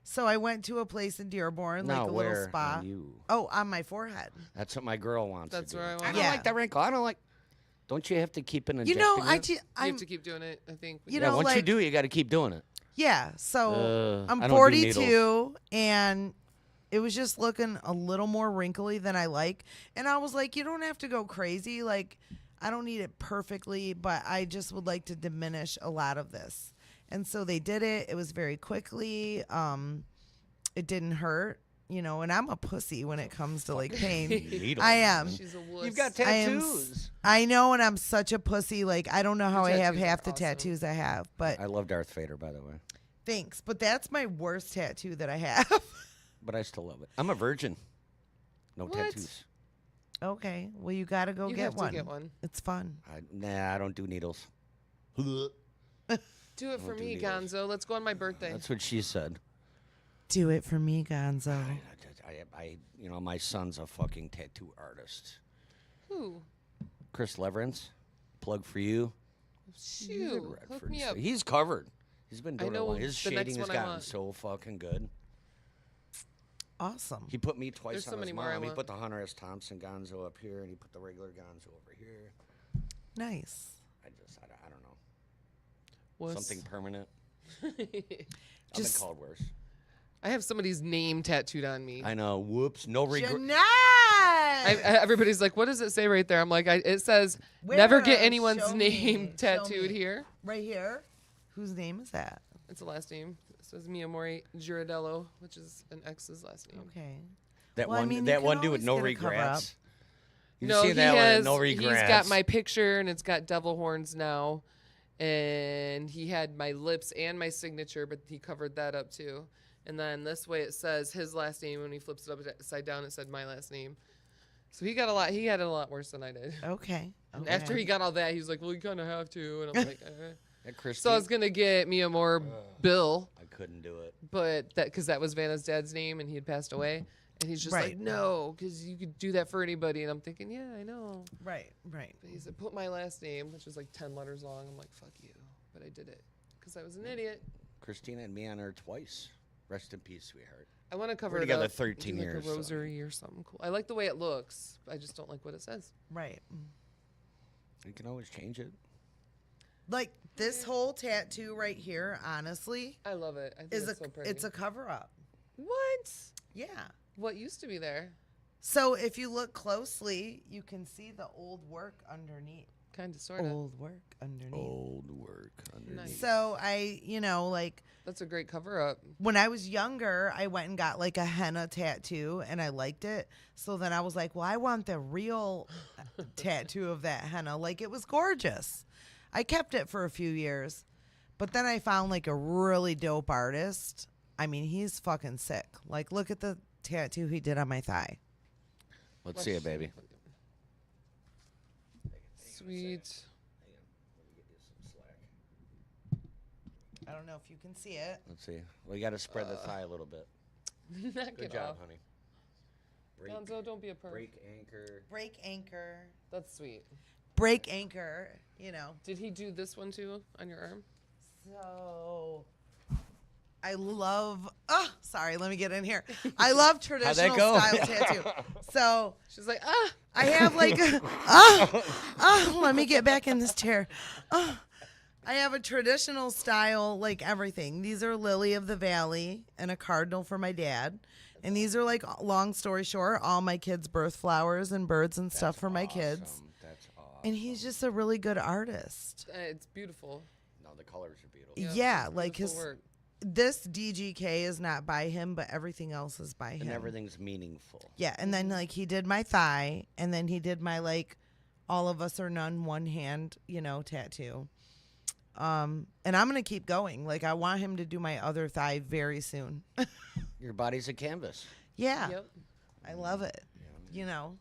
So I went to a place in Dearborn, No, like a where little spa. on you? Oh, on my forehead. That's what my girl wants. That's to do. where I want I it. don't Yeah. like that wrinkle. I don't like. Don't you have to keep an You know, injecting it? You I'm have to keep doing it, I think. You Yeah, know, once you like- do, you got to keep doing it. yeah. So I I'm don't do 42, needles. and it was just looking a little more wrinkly than I like. And I was like, you don't have to go crazy. Like, I don't need it perfectly, but I just would like to diminish a lot of this. And so they did it. It was very quickly. It didn't hurt, and I'm a pussy when it comes to like pain. Needles. I am. She's a wuss. You've got I am tattoos. I know, and I'm such a pussy. Like, I don't know how I have tattoos are half the awesome. tattoos I have, but I love Darth Vader, by the way, thanks. But that's my worst tattoo that I have. but I still love it. I'm a virgin. No What? tattoos. Okay, well, you got to go You get have one. to get one. It's fun. I don't do needles. Do it for do me, needles. Gonzo. Let's go on my birthday. That's what she said. Do it for me, Gonzo. My son's a fucking tattoo artist. Who? Chris Leverance, plug for you. Shoot. He's in Hook Redford. me up. He's covered. He's been doing it. know His the next shading has one I gotten want. so fucking good. Awesome. He put me twice There's on so his many more I mom. He want. put the Hunter S. Thompson Gonzo up here, and he put the regular Gonzo over here. Nice. I don't know. Wuss. Something permanent. I've been Just- called worse. I have somebody's name tattooed on me. I know. Whoops. No regret. Jeanette! Everybody's like, "What does it say right there?" I'm like, "It says Where? never get anyone's Show name me. Show tattooed me. here." Right here. Whose name is that? It's a last name. It says Miyamori Girardello, which is an ex's last name. Okay. That Well, I one. mean, you that can one dude with no always get a cover regrets. You No, see he that has. one? No regrets. He's got my picture, and it's got devil horns now, and he had my lips and my signature, but he covered that up too. And then this way it says his last name. When he flips it upside down, it said my last name. So he got a lot. He had it a lot worse than I did. Okay. And after he got all that, he was like, "Well, you kind of have to," and I'm like, That Christine, So I was gonna get Miyamori Bill, I couldn't do it. but because that was Vanna's dad's name, and he had passed away. And he's just Right. like, "No, because you could do that for anybody." And I'm thinking, "Yeah, I know." Right, right. But he said, "Put my last name," which was like 10 letters long. I'm like, "Fuck you," but I did it because I was an idiot. Christina and me on her twice. Rest in peace, sweetheart. I want to cover We're it together up, 13 do years, like so- a rosary or something cool. I like the way it looks. I just don't like what it says. Right. You can always change it. Like this whole tattoo right here, honestly, I love it. I think is it's so pretty. it's a cover up. What? Yeah. What used to be there? So if you look closely, you can see the old work underneath. Kind of, sort of. Old work underneath. Old work underneath. Nice. So I, like That's a great cover up. when I was younger, I went and got like a henna tattoo and I liked it. So then I was like, well, I want the real tattoo of that henna. Like it was gorgeous. I kept it for a few years. But then I found like a really dope artist. I mean, he's fucking sick. Like look at the tattoo he did on my thigh. Let's see it, baby. Sweet. I don't know if you can see it. Let's see. We got to spread the thigh a little bit. Knock Good it job, off. honey. Break, Gonzo, don't be a perv. break anchor. Break anchor. That's sweet. Break anchor, Did he do this one too on your arm? So I love sorry, let me get in here. I love traditional go? style tattoo. So She's like, I have like let me get back in this chair. I have a traditional style, like everything. These are lily of the valley and a cardinal for my dad. And these are like, long story short, all my kids' birth flowers and birds and stuff for my kids. That's awesome. And he's just a really good artist. It's beautiful. No, the colors are beautiful. Yeah, it's like beautiful work. this DGK is not by him, but everything else is by him. And everything's meaningful. Yeah, and then like he did my thigh, and then he did my like all of us or none one hand, tattoo. And I'm gonna keep going. Like I want him to do my other thigh very soon. Your body's a canvas. Yeah, Yep. I love it.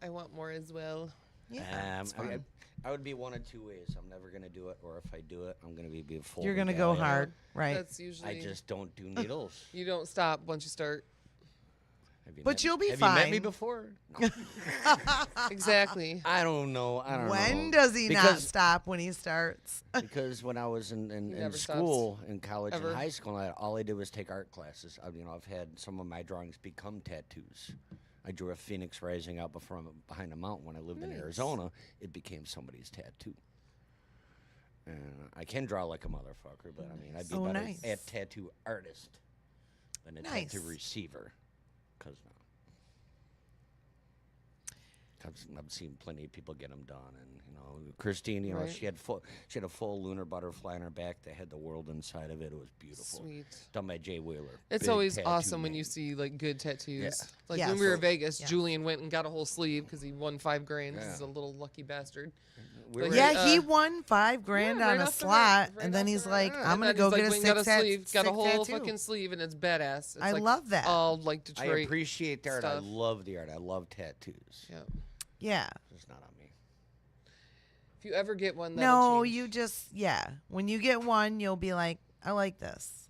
I want more as well. Yeah, it's fun. I would be one of two ways. I'm never gonna do it, or if I do it, I'm gonna be a full. You're gonna go medallion. hard, right? That's usually. I just don't do needles. You don't stop once you start. But you'll be have fine. you met me before? No. Exactly. I don't know. I don't know. When does he not stop when he starts? Because when I was in never school, in college Ever. and high school, all I did was take art classes. I've had some of my drawings become tattoos. I drew a phoenix rising out behind a mountain when I lived in Arizona. It became somebody's tattoo. And I can draw like a motherfucker, but I mean, I'd be So better nice. at tattoo artist than a Nice. tattoo receiver. Because I've seen plenty of people get them done, and Christine, Right. she had a full lunar butterfly on her back that had the world inside of it. It was beautiful. Sweet. Done by Jay Wheeler. It's Big always tattoo awesome when man. you see like good tattoos. Yeah. Like Yes. when we were in Vegas, Yeah. Julian went and got a whole sleeve because he won $5,000. Yeah. He's a little lucky bastard. We Like, were- Yeah, he uh, won $5,000 Yeah, right on a off the slot, right and then off he's the like, right. "I'm And gonna then go he's get like, a "Wing got six sleeve, got a whole tattoo." fucking sleeve, and it's badass. It's I like love that. All like I Detroit. appreciate the art. I stuff. love the art. I love tattoos. Yeah. Yeah. It's not on me. If you ever get one, No, change. you just when you get one, you'll be like, I like this.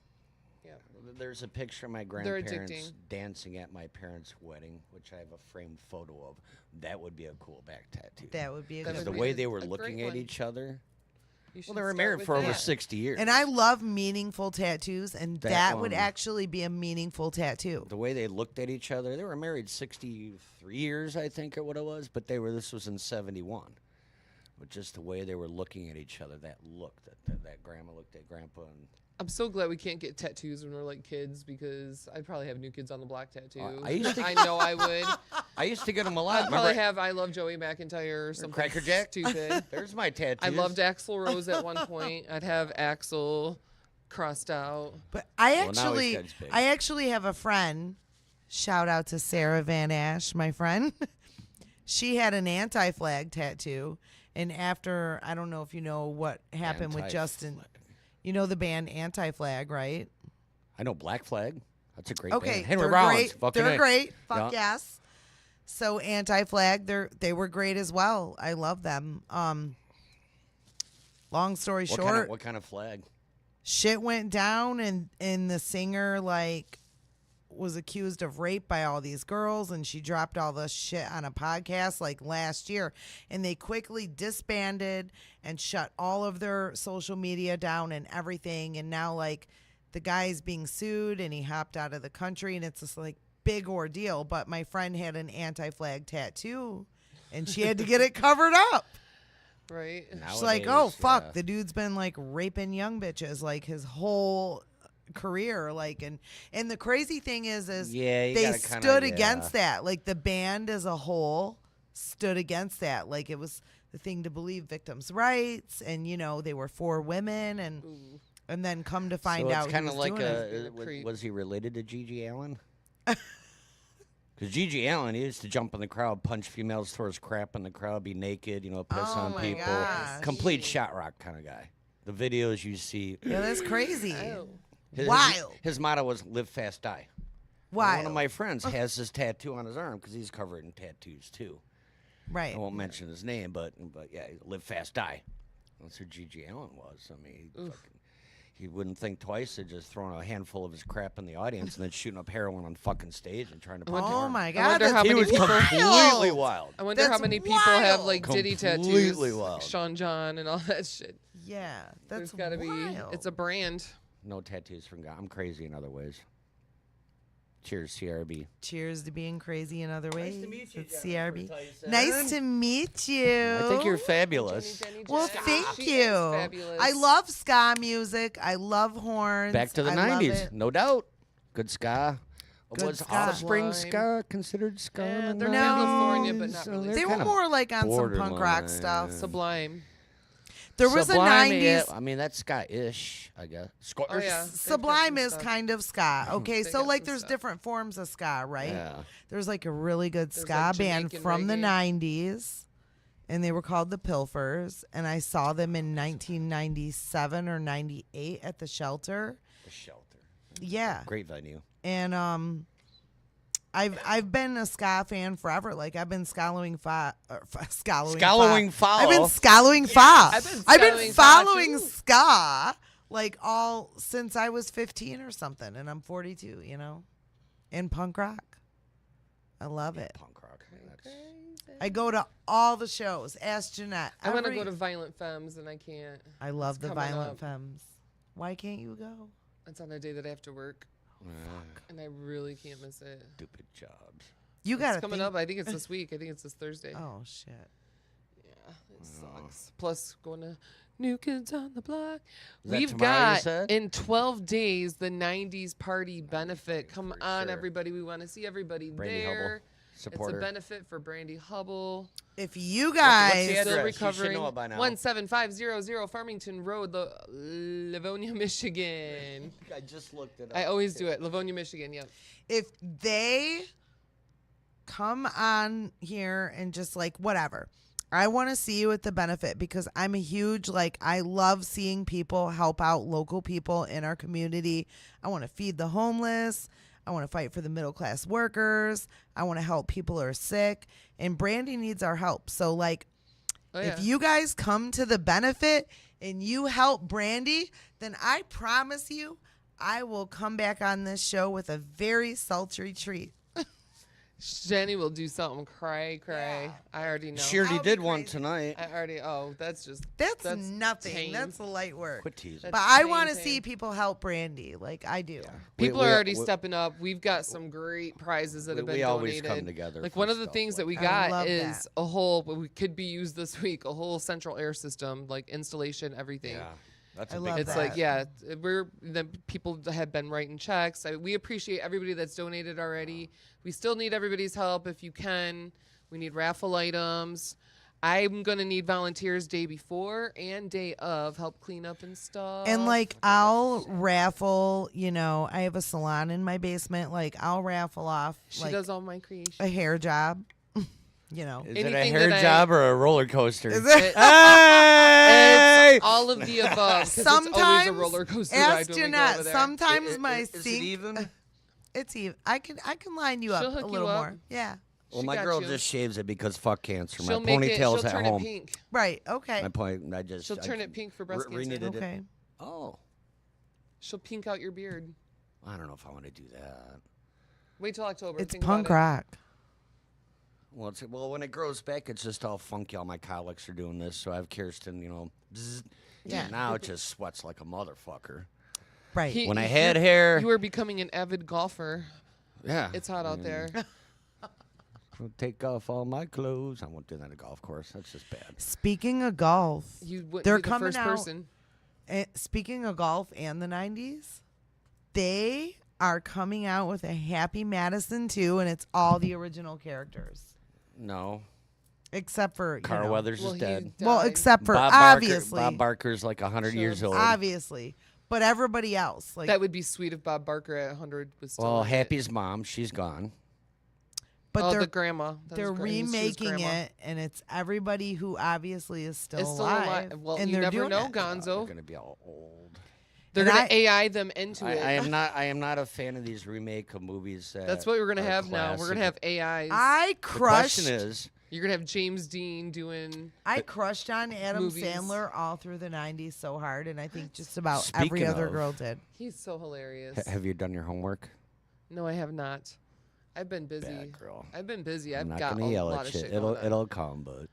Yeah. There's a picture of my They're grandparents addicting. dancing at my parents' wedding, which I have a framed photo of. That would be a cool back tattoo. That would be a That Because good the would one. way be they a were great looking at one. each other. You should Well, they were start married with for over that. 60 years. And I love meaningful tattoos, and That that would one- actually be a meaningful tattoo. The way they looked at each other, they were married 63 years, I think, or what it was. But this was in 71. But just the way they were looking at each other, that look that grandma looked at grandpa, and I'm so glad we can't get tattoos when we're like kids because I'd probably have New Kids on the Block tattoo. I used to- I know I would. I used to get them a lot. I'd probably Remember, have I Love Joey McIntyre or something Cracker Jack? stupid. There's my tattoos. I loved Axl Rose at one point. I'd have Axl crossed out. But Well, now he's got his big. I actually have a friend. Shout out to Sarah Van Ash, my friend. She had an anti-flag tattoo, and after I don't know if you know what happened with Justin. Anti-Flag. You know the band Anti-Flag, right? I know Black Flag. That's a great Okay, band. Henry they're Rollins. great. Fucking They're A. great. Fuck Yeah. yes. So Anti-Flag, they were great as well. I love them. Long story short, What kind of flag? shit went down, and the singer was accused of rape by all these girls, and she dropped all the shit on a podcast last year, and they quickly disbanded and shut all of their social media down and everything, and now the guy's being sued and he hopped out of the country, and it's this big ordeal. But my friend had an anti-flag tattoo and she had to get it covered up. Right? She's like, oh Nowadays, fuck, yeah. the dude's been raping young bitches his whole career, and the crazy thing is Yeah, you they gotta kinda- stood yeah. against that. The band as a whole stood against that. It was the thing to believe victims' rights, and they were for women, and then come to find so out it's he kind was of like doing it. was he related to Gigi Allen? Because Gigi Allen, he used to jump in the crowd, punch females, throw his crap in the crowd, be naked, piss Oh on my people. gosh. Complete shot rock kind of guy. The videos you see. Yeah, that's crazy. Oh. Wild. His motto was "Live fast, die." And Wild. one of my friends has this tattoo on his arm because he's covered in tattoos too. Right. I won't mention his name, but yeah, live fast, die. That's who Gigi Allen was. I mean, he wouldn't think twice of just throwing a handful of his crap in the audience and then shooting up heroin on fucking stage and trying to. Oh my I god, wonder that's how He many was people- completely wild. I wonder how That's many people have wild. Diddy tattoos, Completely wild. Sean John, and all that shit. Yeah, that's There's got to be. wild. It's a brand. No tattoos from God. I'm crazy in other ways. Cheers, CRB. Cheers to being crazy in other ways. to meet you, It's Jennifer CRB. Tyson. Nice to meet you. I think you're fabulous. Jenny Well, Jackson. thank She you. is fabulous. I love ska music. I love horns. Back to the I love 90s, it. no doubt. Good ska. Good Was ska. Offspring Sublime. ska considered ska? in the They're No. California, but not So really. they're They were kinda more like on some punk rock borderline. stuff. Sublime. There was Sublime, a yeah, 90s. I mean, that's ska-ish, I guess. Oh, yeah. Sublime They've got is some stuff. kind of ska. Okay, They so got like some there's stuff. different forms of ska, right? Yeah. There's like a really good There's, ska like, band Jamaican from the reggae. 90s, and they were called the Pilfers, and I saw them in 1997 or 98 at the Shelter. The Shelter. Yeah. Great venue. And I've been a ska fan forever. Like I've been scallowing Scallowing follow. I've been scallowing fa. I've been I've been scallowing fa, following too. ska like all since I was 15 or something, and I'm 42. You know, and punk rock. I love it. Punk rock. That's, I go to all the shows. Ask Jeanette. I want to go to Violent Femmes, and I can't. I love it's the coming Violent up. Femmes. Why can't you go? It's on a day that I have to work, and I really can't miss it. stupid jobs. You got It's to coming up. I think it's this week. I think it's this Thursday. Oh shit. Yeah, it sucks. Plus, going to New Kids on the Block. Is that We've tomorrow, you got said? in 12 days the 90s party benefit. Come for on, sure. everybody. We want to see everybody Brandy Hubble. there. Supporter. It's a benefit for Brandy Hubble. If you what's guys, the Still address? You should recovering. know it by now. 17500 Farmington Road, Livonia, Michigan. I just looked it up. I always do it. Livonia, Michigan. Yep. if they come on here and just like whatever, I want to see you at the benefit because I'm a huge like I love seeing people help out local people in our community. I want to feed the homeless. I want to fight for the middle class workers. I want to help people who are sick, and Brandy needs our help. So like Oh, yeah. if you guys come to the benefit and you help Brandy, then I promise you I will come back on this show with a very sultry treat. Jenny will do something cray. Yeah. I already know. She already That'll be did one crazy. tonight. I already. Oh, that's just. That's nothing. tame. That's light work. Quit teasing. But I tame, want to tame. see people help Brandy like I do. People We- are already we- stepping up. We've got some great prizes that have been we always donated. come together Like for one of the stuff things that we like that. I got love is that. a whole. We could be used this week. A whole central air system, like installation, everything. Yeah. That's I a love big It's that. like, yeah, the people have been writing checks. We appreciate everybody that's donated already. We still need everybody's help if you can. We need raffle items. I'm going to need volunteers day before and day of help clean up and stuff. And like I'll raffle, you know, I have a salon in my basement. Like I'll raffle off She like does all my creation. a hair job. You know. Is it a Anything hair that I- job or a roller coaster? Is it? Hey! It's all of the above. 'Cause it's always Sometimes a roller coaster ask ride when we go Jeanette. over there. Sometimes my Is it sink. even? It's even. I can line you up She'll a hook you little up. more. Yeah. Well, She my got girl you. just shaves it because fuck cancer. She'll My make it. ponytail's She'll at turn home. it pink. Right. Okay. My point. I just. She'll I turn it pink for breast cancer. re-knitted it. Okay. Oh, She'll pink out your beard. I don't know if I want to do that. Wait till October. It's Think punk about it. rock. Well, when it grows back, it's just all funky. All my colics are doing this, so I have Kirsten, bzzz. Yeah. Now it just sweats like a motherfucker. Right. When I had hair, You were becoming an avid golfer. yeah, It's hot out there. I'll take off all my clothes. I won't do that at a golf course. That's just bad. Speaking of golf, You wouldn't They're be the coming first out. person. speaking of golf and the 90s, they are coming out with a Happy Madison 2, and it's all the original characters. No, Except for, you Carl know, Weathers Well, is he dead. well, died. except for Bob obviously. Barker, Bob Barker's like 100 years old. Obviously. But everybody else. Like, That would be sweet if Bob Barker at 100 was still. Well, in it. Happy's mom, she's gone. but Oh, they're the grandma. That they're was great. She was remaking grandma. it, and it's everybody who obviously is still, It's still alive. alive. Well, and you they're never doing know, it. They're Gonzo. gonna be all old. They're And gonna I- AI them into it. I am not a fan of these remake of movies. That's what we're gonna are have now. We're gonna classic. have AIs. I The question crushed. is, You're gonna have James Dean doing. I crushed on Adam movies. Sandler all through the 90s so hard, and I think just about Speaking every other of- girl did. He's so hilarious. have you done your homework? No, I have not. I've been busy. Bad girl. I've been busy. I'm I've not got gonna a yell lot at of you. shit It'll going on. it'll come, but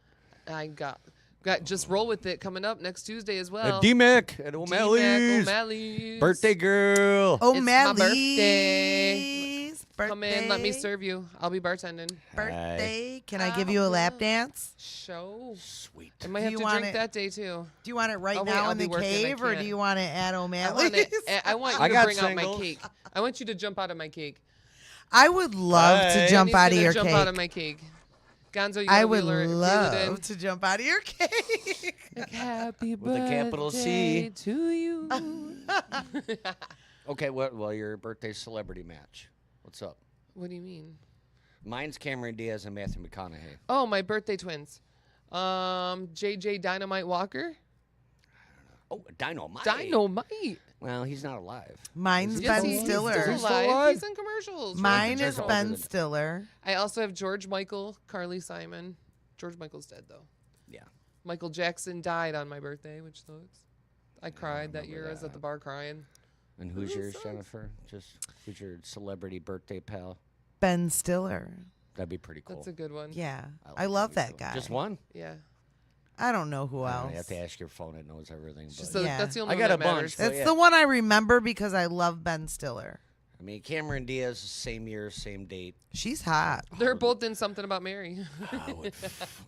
I got just roll with it coming up next Tuesday as well. D-Mac at D-Mac O'Malley's O'Malley's. birthday girl. Oh, It's my O'Malley's birthday. Come in, let me serve you. I'll be bartending. Birthday. Can I give you a lap dance? Show. Sweet. I might Do have you to want drink it- that day too. Do you want it right Oh, wait, now I'll in be the working, I cave, or do can't. you want it at I O'Malley's? want you I to got bring out my singles. cake. I want you to bring out my cake. I would love to Right. jump He's out of gonna your jump cake. out of my cake. Gonzo, you I gotta would reel it in. love to jump out of your cake. Like, happy With a capital C. birthday to you. Okay, well, your birthday celebrity match. What's up? What do you mean? Mine's Cameron Diaz and Matthew McConaughey. Oh, my birthday twins. JJ Dynamite Walker. Oh, Dynamite. Dynamite. Well, he's not alive. Mine's Yes, Ben he's Stiller. still He's still alive. alive? He's in commercials. Mine Just is older Ben than- Stiller. I also have George Michael, Carly Simon. George Michael's dead though. Yeah. Michael Jackson died on my birthday, which sucks. I cried that remember year. I was at the that. bar crying. And who's That yours, sucks. Jennifer? Just who's your celebrity birthday pal? Ben Stiller. That'd be pretty cool. That's a good one. Yeah. like I love movie that too. guy. Just one? Yeah. I don't know who I don't else. know, you have to ask your phone. It knows everything. She's But the- Yeah. That's the only I one got that a bunch. matters. So, It's yeah. the one I remember because I love Ben Stiller. I mean, Cameron Diaz, same year, same date. She's hot. They're both in Something About Mary. I would,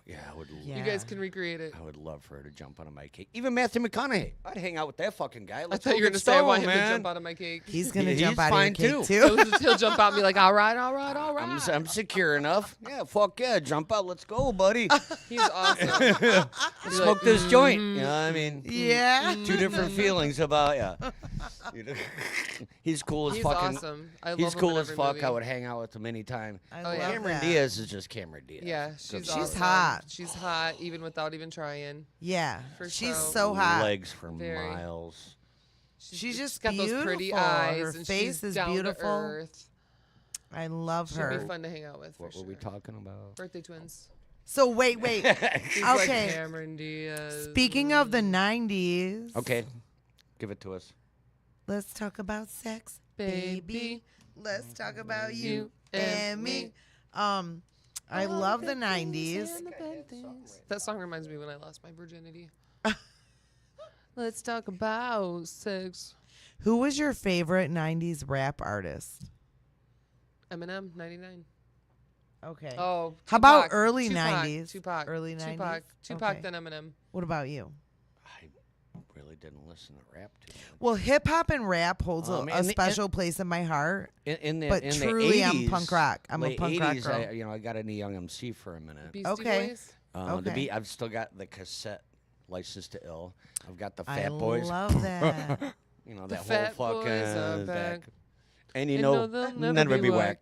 yeah, I would. Yeah. You guys can recreate it. I would love for her to jump onto my cake. Even Matthew McConaughey. I'd hang out with that fucking guy. I Let's thought go you were get gonna say I want stoned, him to man. jump out of my cake. He's gonna He's jump out of your fine, cake too. too. He'll jump out and be like, all right, all right, all right. I'm secure enough. Yeah, fuck yeah, jump out. Let's go, buddy. He's awesome. Smoke this joint. You know what I mean? Yeah. Two different feelings about yeah. You know? He's cool as He's fucking. awesome. I love He's him cool in as every fuck. movie. I would hang out with him anytime. I Oh, love yeah. Cameron that. Diaz is just Cameron Diaz. Yeah, Good she's for awesome. her. hot. She's hot even without even trying. Yeah. For She's sure. so hot. Legs for Very. miles. She's just got those pretty beautiful. eyes. Her and face she's is down to beautiful. earth. I love She'd her. be fun to hang out with. What for were we sure. talking about? Birthday twins. So wait. She's like Okay. Cameron Diaz. Speaking of the 90s. Okay, give it to us. Let's talk about sex, Baby. baby. Let's talk about you You and and me. me. I love the 90s. That song reminds me when I lost my virginity. Let's talk about sex. Who was your favorite 90s rap artist? Eminem, 99. Okay. Oh, How about Tupac. early Tupac. 90s? Tupac. Early 90s? Tupac, Okay. then Eminem. What about you? I really didn't listen to rap too much. Well, hip hop and rap holds a in the- special place in my heart. In the But in truly, the 80s, I'm punk rock. I'm a late punk rock 80s, girl. I got into Young MC for a minute. Beastie Okay. Boys. The Okay. beat, I've still got the cassette, License to Ill. I've got the I Fat Boys. love that. You know The that Fat whole Boys fucking are back. And you And know, no, they'll never never be be whack.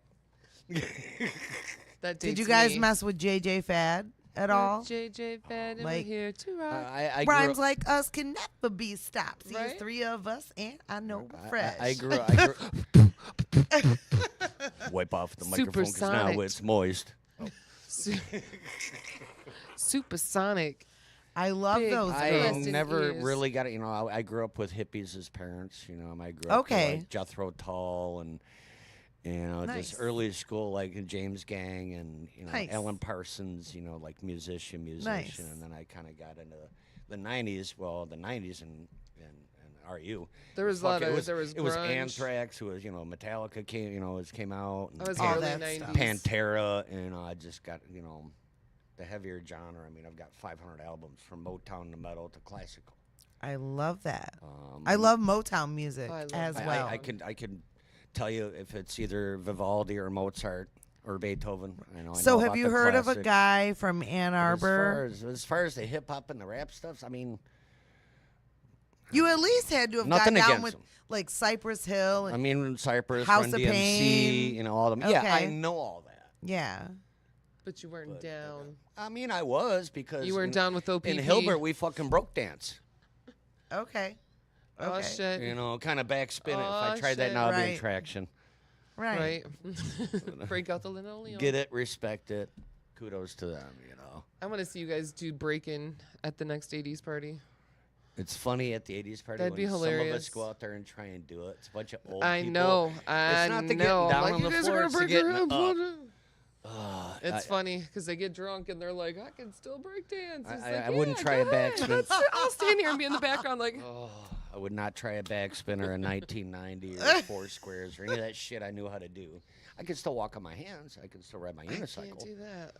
That Did you dates guys me. mess with JJ Fad at all? JJ Fad, and Like- we're here to rock. I grew Rhymes up- like us can never be stopped. See, Right? it's three of us, and I know we're I- fresh. I grew Wipe off the microphone because now Supersonic. it's moist. Su- Supersonic. I love Big those I Rest girls. in never ears. really got it. You know, I grew up with hippies as parents. You know, I grew up Okay. with like Jethro Tull and Nice. just early school like James Gang and Nice. Alan Parsons. You know, like musician, Nice. and then I kind of got into the '90s. Well, the '90s and RU. There was a lot of there was it was grunge. Anthrax. It was Metallica came out. And I was All early that 90s. stuff. Pantera, and I just got the heavier genre. I mean, I've got 500 albums from Motown to metal to classical. I love that. Um, I love Motown music I love as that. well. I can tell you if it's either Vivaldi or Mozart or Beethoven. I So know have about you the heard of a classics. guy from Ann Arbor? As far as the hip hop and the rap stuff, I mean, You at least had to have Nothing got down against with them. like Cypress Hill. And, I mean Cypress, House Run of DMC, Pain. all of them. Yeah, I Okay. know all that. yeah. But you weren't down. I mean, I was because You weren't down with OPP. in Hilbert. We fucking broke dance. Okay. Oh Okay. shit. Kind of backspin it. If Oh, I tried that shit. now, I'd be Right. in traction. Right. Right. Break out the linoleum. Get it, respect it. Kudos to them. I want to see you guys do break-in at the next 80s party. It's funny at the 80s party That'd when be some of hilarious. us go out there and try and do it. It's a bunch of old I people. know. I It's not the getting know. down Like, on you the guys floor, are it's gonna the break your getting hands. up. It's funny because they get drunk and they're like, I can still break dance. It's I- like, I wouldn't "Yeah, try a go ahead. backspin." I'll stand here and be in the background like, I would not try a backspin or a 1990 or four squares or any of that shit I knew how to do. I could still walk on my hands. I can still ride my I can't unicycle. do that.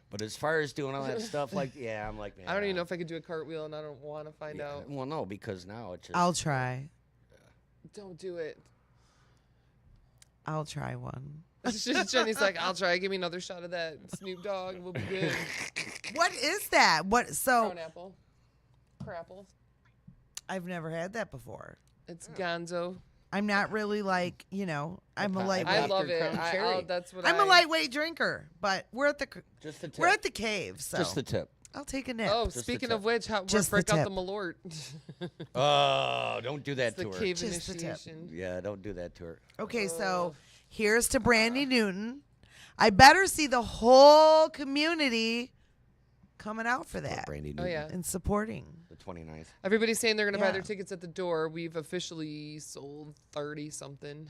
But as far as doing all that stuff, like, yeah, I'm like, man. I don't even know if I could do a cartwheel and I don't want to find out. Well, no, because now it's just. I'll try. Don't do it. I'll try one. Jenny's like, I'll try. Give me another shot of that Snoop Dogg. We'll be good. What is that? What? So Crown apple. Crapple. I've never had that before. It's Gonzo. I'm not really like, I'm a lightweight. I love it. Crown cherry. That's what I'm a lightweight drinker, but we're at the Just the tip. we're at the cave, so Just the tip. I'll take a nip. Oh, Just the speaking tip. of which, Just the break out tip. the Malort. Oh, don't do that It's the to her. cave Just the tip. initiation. Yeah, don't do that to her. Okay, so here's to Brandy Newton. I better see the whole community coming out for that Brandy Oh, Newton, yeah. and supporting. the 29th. Everybody's saying they're going to buy Yeah. their tickets at the door. We've officially sold 30-something.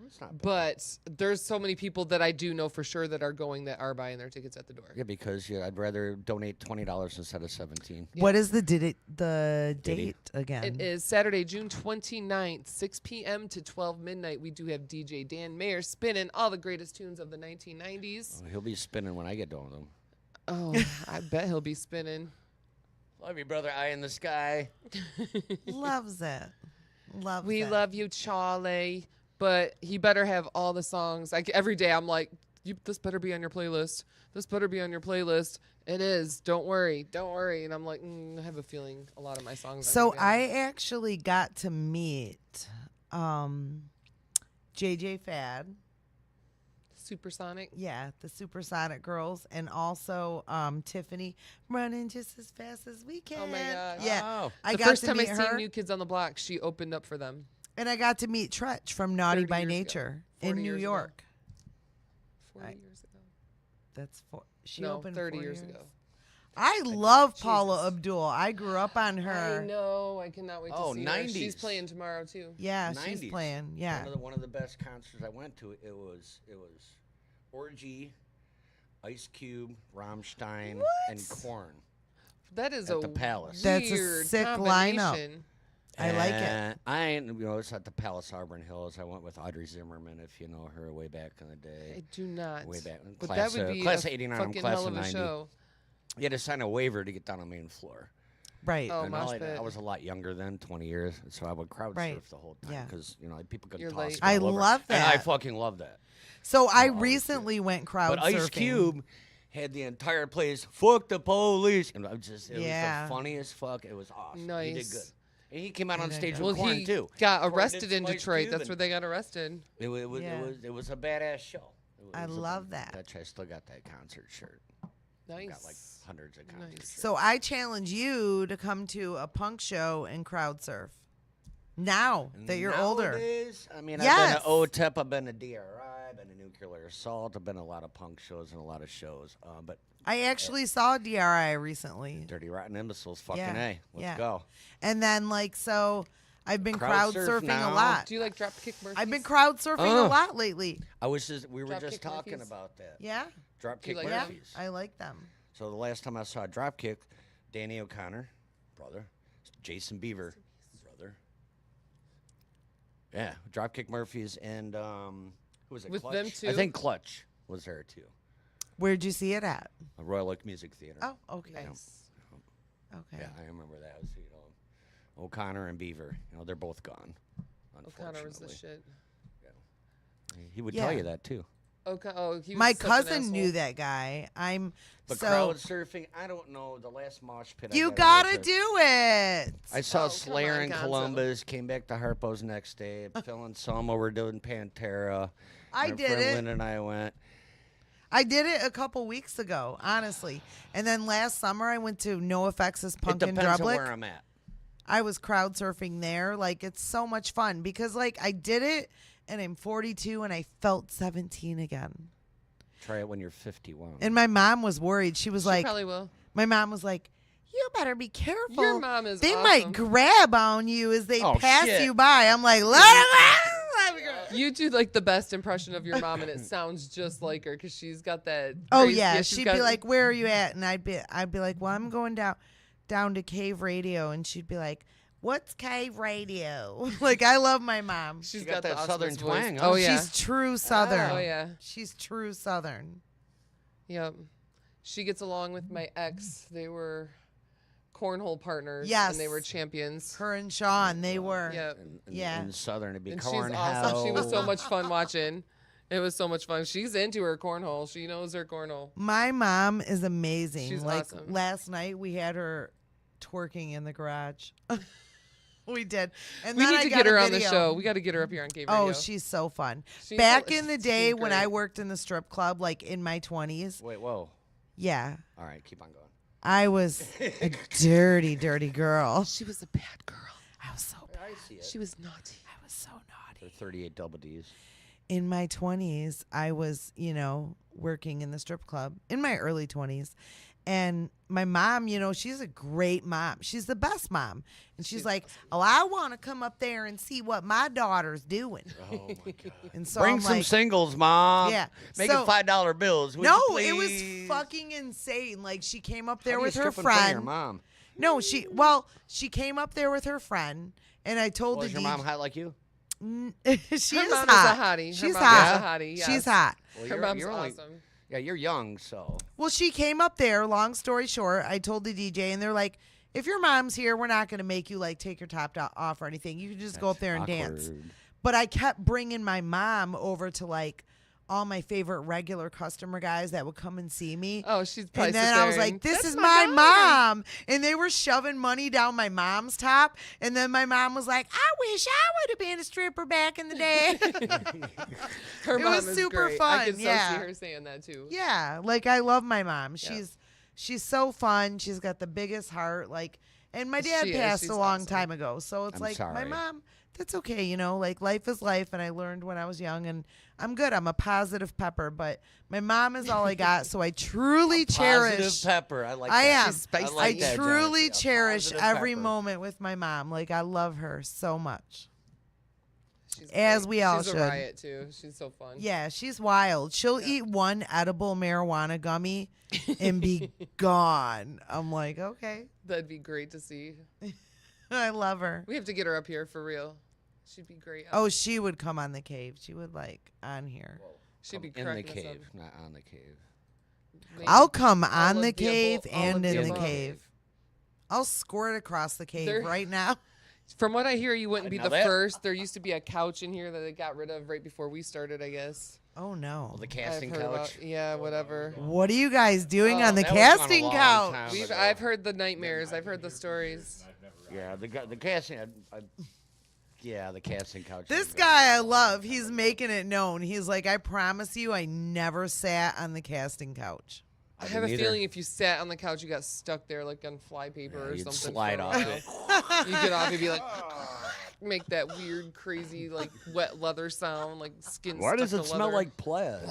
It's not bad. But there's so many people that I do know for sure that are going that are buying their tickets at the door. Yeah, because I'd rather donate $20 instead of $17. What is the Diddy. date again? It is Saturday, June 29th, 6 p.m. to 12 midnight. We do have DJ Dan Mayer spinning all the greatest tunes of the 1990s. Oh, he'll be spinning when I get done with him. Oh, I bet he'll be spinning. Love you, brother. Eye in the sky. Loves it. Loves We it. love you, Charlie. But he better have all the songs. Like every day, I'm like, this better be on your playlist. This better be on your playlist. It is. Don't worry. Don't worry. And I'm like, I have a feeling a lot of my songs. are So gonna be on I actually got to meet JJ Fad. Supersonic. Yeah, the Supersonic Girls, and also Tiffany, running just as fast as we can. Oh my gosh. Yeah, Oh. I The got first to time I meet her, seen New Kids on the Block, she opened up for them. and I got to meet Tretch from Naughty 30 by years ago. Nature 40 in New years ago. York. 40 I- years ago. That's she No, opened 30 4 years ago. I love Jesus. Paula Abdul. I grew up on I her. know. I cannot wait to Oh, see her. 90s. She's playing tomorrow too. Yeah, she's 90s. playing. Yeah. One of the best concerts I went to. It was Orgy, Ice Cube, Rammstein, and Korn. That is At a the Palace. That's a weird sick combination. I like it. And I ain't, it's at the Palace Auburn Hills. I went with Audrey Zimmerman, if you know her, way back in the day. I do not. Way back, But class, that would be class a of 89, I'm fucking class hell of of a 90. show. You had to sign a waiver to get down on the main floor. Right. Oh, And mosh I pit. was a lot younger then, 20 years, so I would crowd Right. surf the whole time Yeah. because people could You're toss late. me I all over. love And I that. fucking love that. So I always recently went crowd But Ice surfing. Cube had the entire place, fuck the police. And it was Yeah. the funniest fuck. It was awesome. He did Nice. good. And he came out He on did stage good. with Well, Korn, he too. got Korn arrested did in some Ice Detroit. Cube That's and where they got arrested. It was Yeah. it was a badass show. I love that. I still got that concert shirt. Nice. Got like hundreds of concert Nice. shirts. So I challenge you to come to a punk show and crowd surf. Now that you're older. Nowadays, I mean, Yes. I've been to OTEP, I've been to DRI, I've been to Nuclear Assault, I've been to a lot of punk shows and a lot of shows. But I actually saw DRI recently. Dirty Rotten Imbeciles, fucking Yeah. A. Let's Yeah. go. And then so I've been Crowd crowd surf surfing now. a lot. Do you like Dropkick Murphys? I've been crowd surfing a lot lately. We were just Dropkick talking Murphys? about that. Yeah. Dropkick like Yeah. Murphys. I like them. So the last time I saw Dropkick, Danny O'Connor, brother, Jason Beaver, brother. Yeah, Dropkick Murphys and who was it? With Clutch? them I too? think Clutch was there too. Where'd you see it at? Royal Oak Music Theater. Oh, okay. Nice. Okay. Yeah, I remember that. It was, O'Connor and Beaver. They're both gone. O'Connor was the unfortunately. shit. He would Yeah. tell you that too. He was My such an cousin knew asshole. that guy. But so crowd surfing, I don't know. The last mosh pit. you I gotta was do it. I saw Oh, come Slayer on, in Gonzo. Columbus. Came back to Harpo's next day. Phil and Selma were doing Pantera. I My did friend it. Lynn and I went. I did it a couple weeks ago, honestly. And then last summer I went to NoFX's Punk It in depends on Drublic. where I'm at. I was crowd surfing there. Like, it's so much fun because, like, I did it and I'm 42 and I felt 17 again. Try it when you're 51. And my mom was worried. She was She like, probably will. my mom was like, you better be careful. Your mom is They awesome. might grab on you as they Oh, pass shit. you by. I'm like, let her go. You do like the best impression of your mom, and it sounds just like her because she's got that. Oh crazy- yeah, she's she'd got- be like, "Where are you at?" And I'd be like, "Well, I'm going down to Cave Radio," and she'd be like, "What's Cave Radio?" Like, I love my mom. she's She got got, that the Southern Oscars voice. twang, huh? Oh yeah. She's true Southern. Oh yeah. She's true Southern. Yep. She gets along with my ex. They were cornhole partners. Yes. And they were champions. Her and Sean, they were. Yep. And yeah. in Southern, it'd be And she's corn awesome. She was so hell. much fun watching It was so much fun. She's into her cornhole. She knows her cornhole. My mom is amazing. She's like awesome. last night, we had her twerking in the garage. We did. And We then need I to got get a her on the video. show. We got to get her up here on Cave Radio. Oh, she's so fun. She's Back a- in the she's day when I great. worked in the strip club, like in my 20s, Wait, whoa. yeah, All right, keep on going. I was a dirty, dirty girl. She was a bad girl. I was so bad. I see it. She was naughty. I was so naughty. For 38 double D's. In my 20s, I was, working in the strip club in my early 20s. And my mom, she's a great mom. She's the best mom. And she's like, oh, I want to come up there and see what my daughter's doing. Oh, my God. And so Bring I'm some like, singles, Mom. Yeah. Make So- it $5 bills. would no, you it was please? fucking insane. Like, she came up How there do you with her strip in front of friend. your mom. No, she came up there with her friend. And I told Was the your mom DJ hot like you? she Her is mom hot. is a hottie. Her She's mom hot. is a hottie, yes. She's hot. Well, Her mom's you're only- awesome. Yeah, you're young, so. Well, she came up there. Long story short, I told the DJ, and they're like, "If your mom's here, we're not going to make you like take your top off or anything. You can just go up there and dance." Awkward. But I kept bringing my mom over to like all my favorite regular customer guys that would come and see me. Oh, she's probably And then sit I was there like, and, "This "That's is my daughter." mom," and they were shoving money down my mom's top. And then my mom was like, "I wish I would have been a stripper back in the day." Her It mom was is super great. fun, I can so yeah. see her saying that too. Yeah, like I love my mom. Yeah. She's so fun. She's got the biggest heart. Like, and my dad She is. passed She's a long awesome. time ago, so it's I'm like my sorry. mom. That's okay, like life is life, and I learned when I was young, and I'm good. I'm a positive pepper, but my mom is all I got. So I truly cherish. Positive pepper. I like I that. am. She's spicy. like I that, truly Jennifer. A cherish positive every pepper. moment with my mom. Like I love her so much. She's As great. we all She's should. a riot too. She's so fun. Yeah, she's wild. She'll eat one edible marijuana gummy and be gone. I'm like, okay. That'd be great to see. I love her. We have to get her up here for real. She'd be great. Oh, she would come on the cave. She would like on here. she'd be in the cracking us up. cave, not on the cave. Maybe. I'll come All on of the the cave above- all and of the in the above. cave. I'll squirt across the cave There- right now. From what I hear, you wouldn't be Now the that- first. There used to be a couch in here that they got rid of right before we started, I guess. Oh no. Well, the I've casting heard couch. about, yeah, whatever. What are you guys doing Oh, on the that was on a casting long couch? time. I've heard the nightmares. I've heard the stories. Yeah, the casting. Yeah, the casting couch. This is guy I love. He's making it known. He's like, I promise you, I never sat on the casting couch. I have a didn't either. feeling if you sat on the couch, you got stuck there like on flypaper or you'd something. slide for a off while. it. You get off, you'd be like, make that weird, crazy, like wet leather sound, like skin. Why stuck does to it smell leather. like plaid?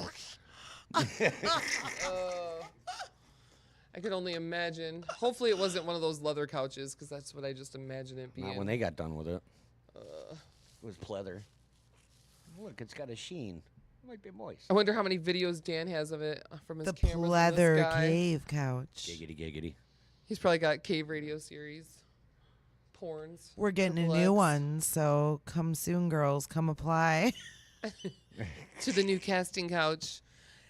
I could only imagine. Hopefully, it wasn't one of those leather couches, because that's what I just imagine it being. Not when they got done with it. It was pleather. Look, it's got a sheen. It might be moist. I wonder how many videos Dan has of it from his The cameras. in this pleather guy. cave couch. Giggity giggity. He's probably got cave radio series, porns. We're getting a Triple new X. one, so come soon, girls. Come apply. To the new casting couch.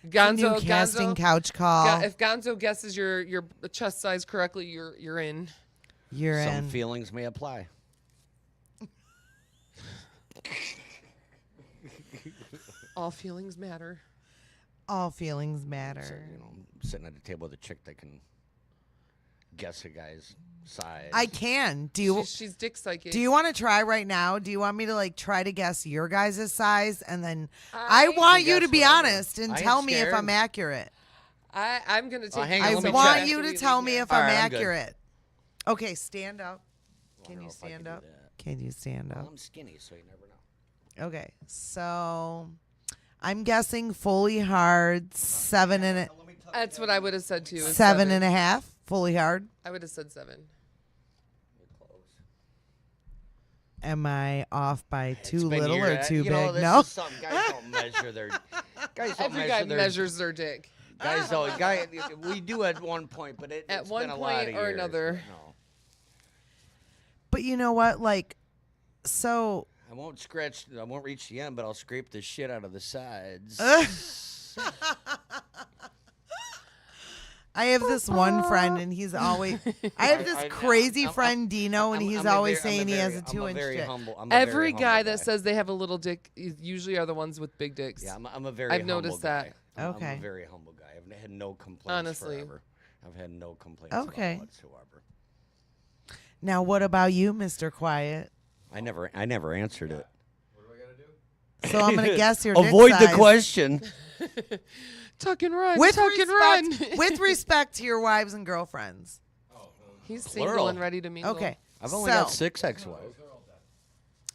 New Gonzo, casting Gonzo, couch call. if Gonzo guesses your chest size correctly, you're in. You're Some in. feelings may apply. All feelings matter. All feelings So, matter. sitting at a table with a chick that can guess a guy's size. I can. Do you She's dick psychic. do you want to try right now? Do you want me to like try to guess your guys' size and then I want you to guess be whatever. honest and I ain't tell me if scared. I'm accurate. I'm gonna take. hang you on, I let me want check. you to tell me if All I'm right, I'm good. accurate. Okay, stand up. I Can don't you know if I stand can do up? that. Can you stand Well, up? I'm skinny, so you never know. Okay, so I'm guessing fully hard 7 and That's what I would have said too. is 7 and a half. Fully hard. I would have said 7. You're close. Am I off by too It's been little or years. too You big? know, this No. is something guys don't measure their. Guys don't Every measure guy their. measures their dick. Guys don't. We do at one point, but At it's one been a lot point of or years, another. but No, But you know what? Like, so I won't scratch. I won't reach the end, but I'll scrape the shit out of the sides. I have this one friend, and he's always. I have this crazy friend Dino, and he's always saying he has a 2-inch dick. Every guy that says they have a little dick usually are the ones with big dicks. Yeah, I'm a very. I've humble noticed guy. that. I'm Okay. a very humble guy. I've had no complaints. Honestly. Forever. I've had no complaints. Okay. About whatsoever. Now, what about you, Mr. Quiet? I never answered it. What do I gotta do? So I'm gonna guess your dick Avoid the size. question. Tuck and run. With tuck and run. respect, with respect to your wives and girlfriends. He's single Plural. and ready to mingle. Okay. I've only so, got 6 ex-wives.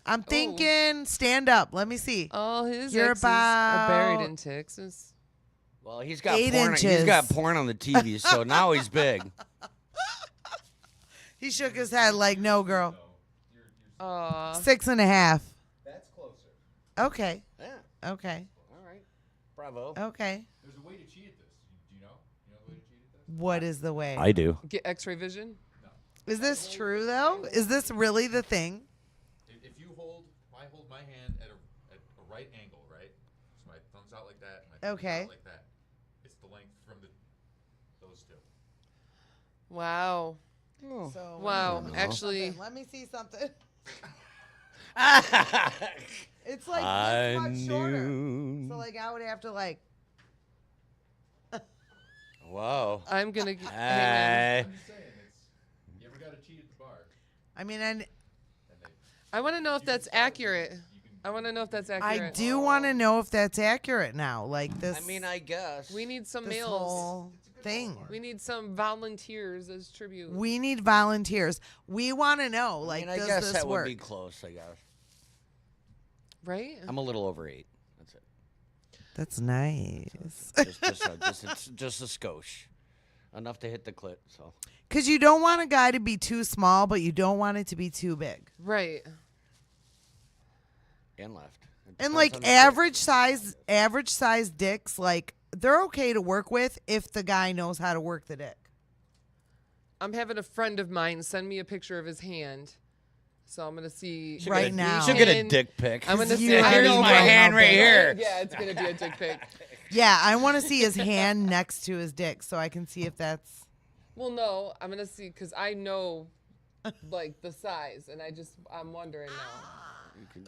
I'm thinking stand up. Let me see. All his You're exes are buried about- in Texas. Well, he's got 8 porn. inches. He's got porn on the TV, so now he's big. He shook his head like, no, girl. Aw. 6.5. That's closer. Okay. Yeah. Okay. All right. Bravo. Okay. There's a way to cheat at this. Do you know? You know the way to cheat at this? What is the way? I do. Get X-ray vision. Is this true though? Is this really the thing? If you hold my hand at a right angle, right? So my thumb's out like that, my thumb's Okay. out like that. It's the length from those two. Wow. So Wow. know. Actually, let me see something. It's like I this much shorter. knew. So like I would have to like. Whoa. I'm gonna hang Hey. I'm just saying, you ever gotta cheat at the bar? I mean, And they, I want to know if that's accurate. I want to know if that's I accurate. do want to know if that's accurate now. Like this. I mean, I guess. We need some this males. whole thing. We need some volunteers as tribute. We need volunteers. We want to know. Like, I does guess this that work? would be close. I guess. Right? I'm a little over 8. That's it. That's nice. Just a skosh. Enough to hit the clit. So. Because you don't want a guy to be too small, but you don't want it to be too big. Right. And left. It And depends like on the average size dicks, like they're okay to work with if the guy knows how to work the dick. I'm having a friend of mine send me a picture of his hand. So I'm going to see. She'll Right get a- now. She'll get a And dick pic. I'm going to You see. already Here's know my how hand right big. here. Yeah, it's going to be a dick pic. Yeah, I want to see his hand next to his dick so I can see if that's. Well, no, I'm going to see because I know like the size and I'm wondering now.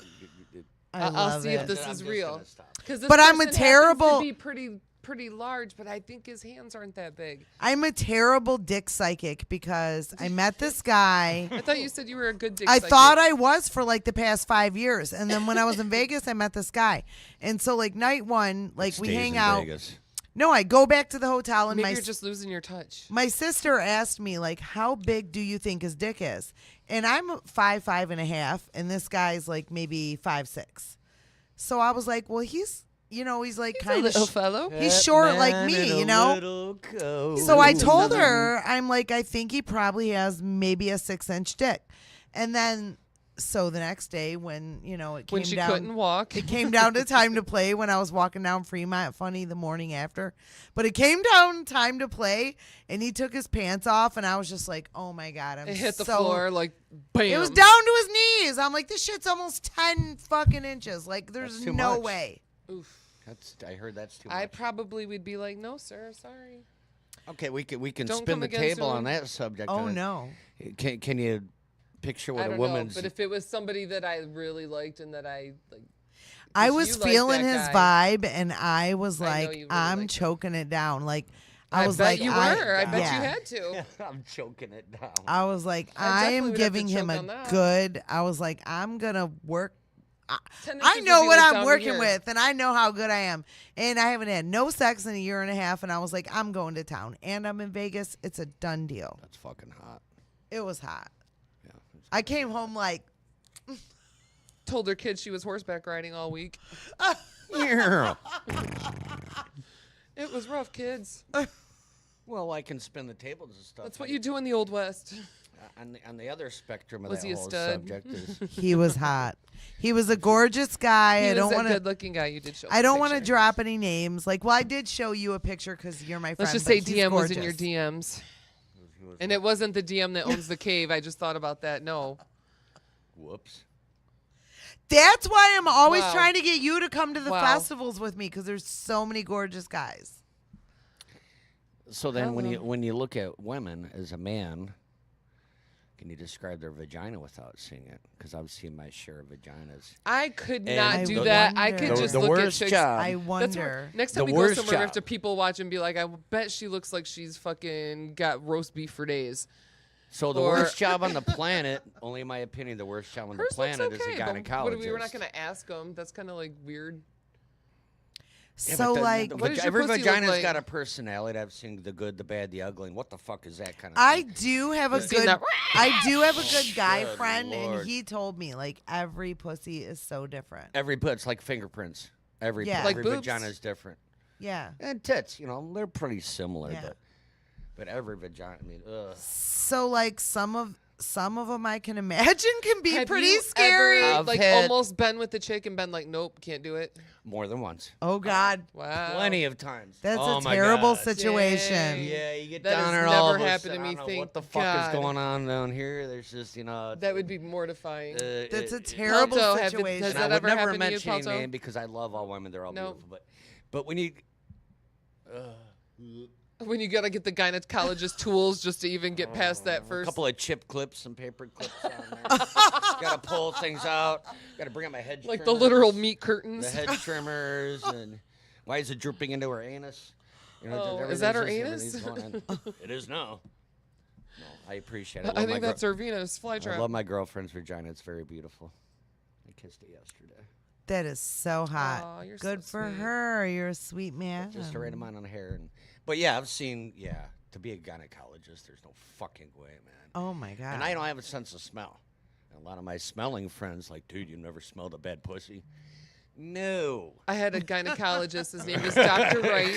I'll love see it. if this I'm is just real. gonna stop. Because But I'm a terrible- To be pretty large, but I think his hands aren't that big. I'm a terrible dick psychic because I met this guy. I thought you said you were a good dick. I psychic. thought I was for like the past 5 years. And then when I was in Vegas, I met this guy. And so like night one, like we Stays hang in out. Vegas. No, I go back to the hotel and Maybe my you're just losing your touch. my sister asked me like, how big do you think his dick is? And I'm 5'5.5", and this guy's like maybe 5'6". So I was like, well, he's like He's a kind of little fellow. he's short like me, you know. So I told her, I'm like, I think he probably has maybe a 6-inch dick. And then, so the next day when, it came When she down, couldn't walk. it came down to time to play when I was walking down Fremont. Funny, the morning after. But it came down time to play, and he took his pants off, and I was just like, oh, my God. It hit the floor like bam. It was down to his knees. I'm like, this shit's almost 10 fucking inches. Like, there's That's too no much. way. Oof. I heard that's too much. I probably would be like, no, sir, sorry. Okay, we can Don't spin come the again table soon. on that subject. Oh, no. Can you picture what I a don't woman's? know, but if it was somebody that I really liked and that I like, I 'cause was you like feeling that his guy. vibe, and I was I know like, you really I'm liked him. choking it down. Like, I I was bet like, you were. I bet yeah. you had to. I'm choking it down. I was like, I I definitely am would have to giving him choke a on that. good. I was like, I'm gonna work. 10 I inches know would be what like I'm down to working here. with, and I know how good I am. And I haven't had no sex in a year and a half, and I was like, I'm going to town, and I'm in Vegas. It's a done deal. That's fucking hot. It was hot. Yeah. I came home like, Told her kids she was horseback riding all week. Yeah. It was rough, kids. Well, I can spin the tables and stuff. That's what you do in the Old West. On the other spectrum of Was that he a whole stud? subject is he was hot. He was a gorgeous guy. He I was don't a want to. good-looking guy. You did show. I the don't want to picture. drop any names. Like, well, I did show you a picture because you're my friend. Let's just but say he's DM was in your gorgeous. DMs, and it wasn't the DM that owns the cave. I just thought about that. No. whoops. That's why I'm always Wow. trying to get you to come to the Wow. festivals with me because there's so many gorgeous guys. So then, when Hello. you look at women as a man, can you describe their vagina without seeing it? Because I've seen my share of vaginas. I could And not I do that. I wonder. could just the look at worst chicks. job. I That's wonder. where, next The time we go worst somewhere, we have to job. people watch and be like, I bet she looks like she's fucking got roast beef for days. So the Or- worst job on the planet, only in my opinion, the worst job on the Hers looks planet is a okay, but gynecologist. we're not gonna ask them. That's kind of like weird. Yeah, So but like, What does your every pussy look vagina's like? got a personality. I've seen the good, the bad, the ugly, and what the fuck is that kind of I thing? do have a Seen good. that? I do have a good guy Good friend, Lord. and he told me like every pussy is so different. Every it's like fingerprints. Every Yeah. Like every boobs? vagina is different. Yeah. And tits, they're pretty similar, Yeah. but every vagina. I mean, ugh. So like some of them I can imagine can be Have pretty you scary. ever, I've like had- almost been with the chick and been like, nope, can't do it. More than once. Oh God, Wow. Plenty of times. that's Oh a my terrible God. situation. Dang. Yeah, you get That down has there never all of a happened sudden, to me, I don't know thank what the fuck God. is going on down here? There's just, That would be mortifying. That's a terrible Palto, have it- situation. has And I that would ever never happened to you, mention any Palto? name because I love all women. They're all Nope. beautiful. But when you... When you gotta get the gynecologist tools just to even get past that a first. couple of chip clips, some paper clips on there. Got to pull things out. Got to bring out my hedge like the trimmers, literal meat The curtains. hedge trimmers. And why is it drooping into her anus? Oh, just is that her everything's anus? going on. It is now. No, I appreciate it. I love think my that's her Venus I flytrap. love my girlfriend's vagina. It's very beautiful. I kissed it yesterday. That is so hot. Aw, you're so Good for sweet. her. You're a sweet man. Just a right amount on hair. But yeah, I've seen, to be a gynecologist, there's no fucking way, man. Oh my God. And I don't have a sense of smell. And a lot of my smelling friends like, dude, you never smelled a bad pussy. No. I had a gynecologist. His name was Dr. Wright,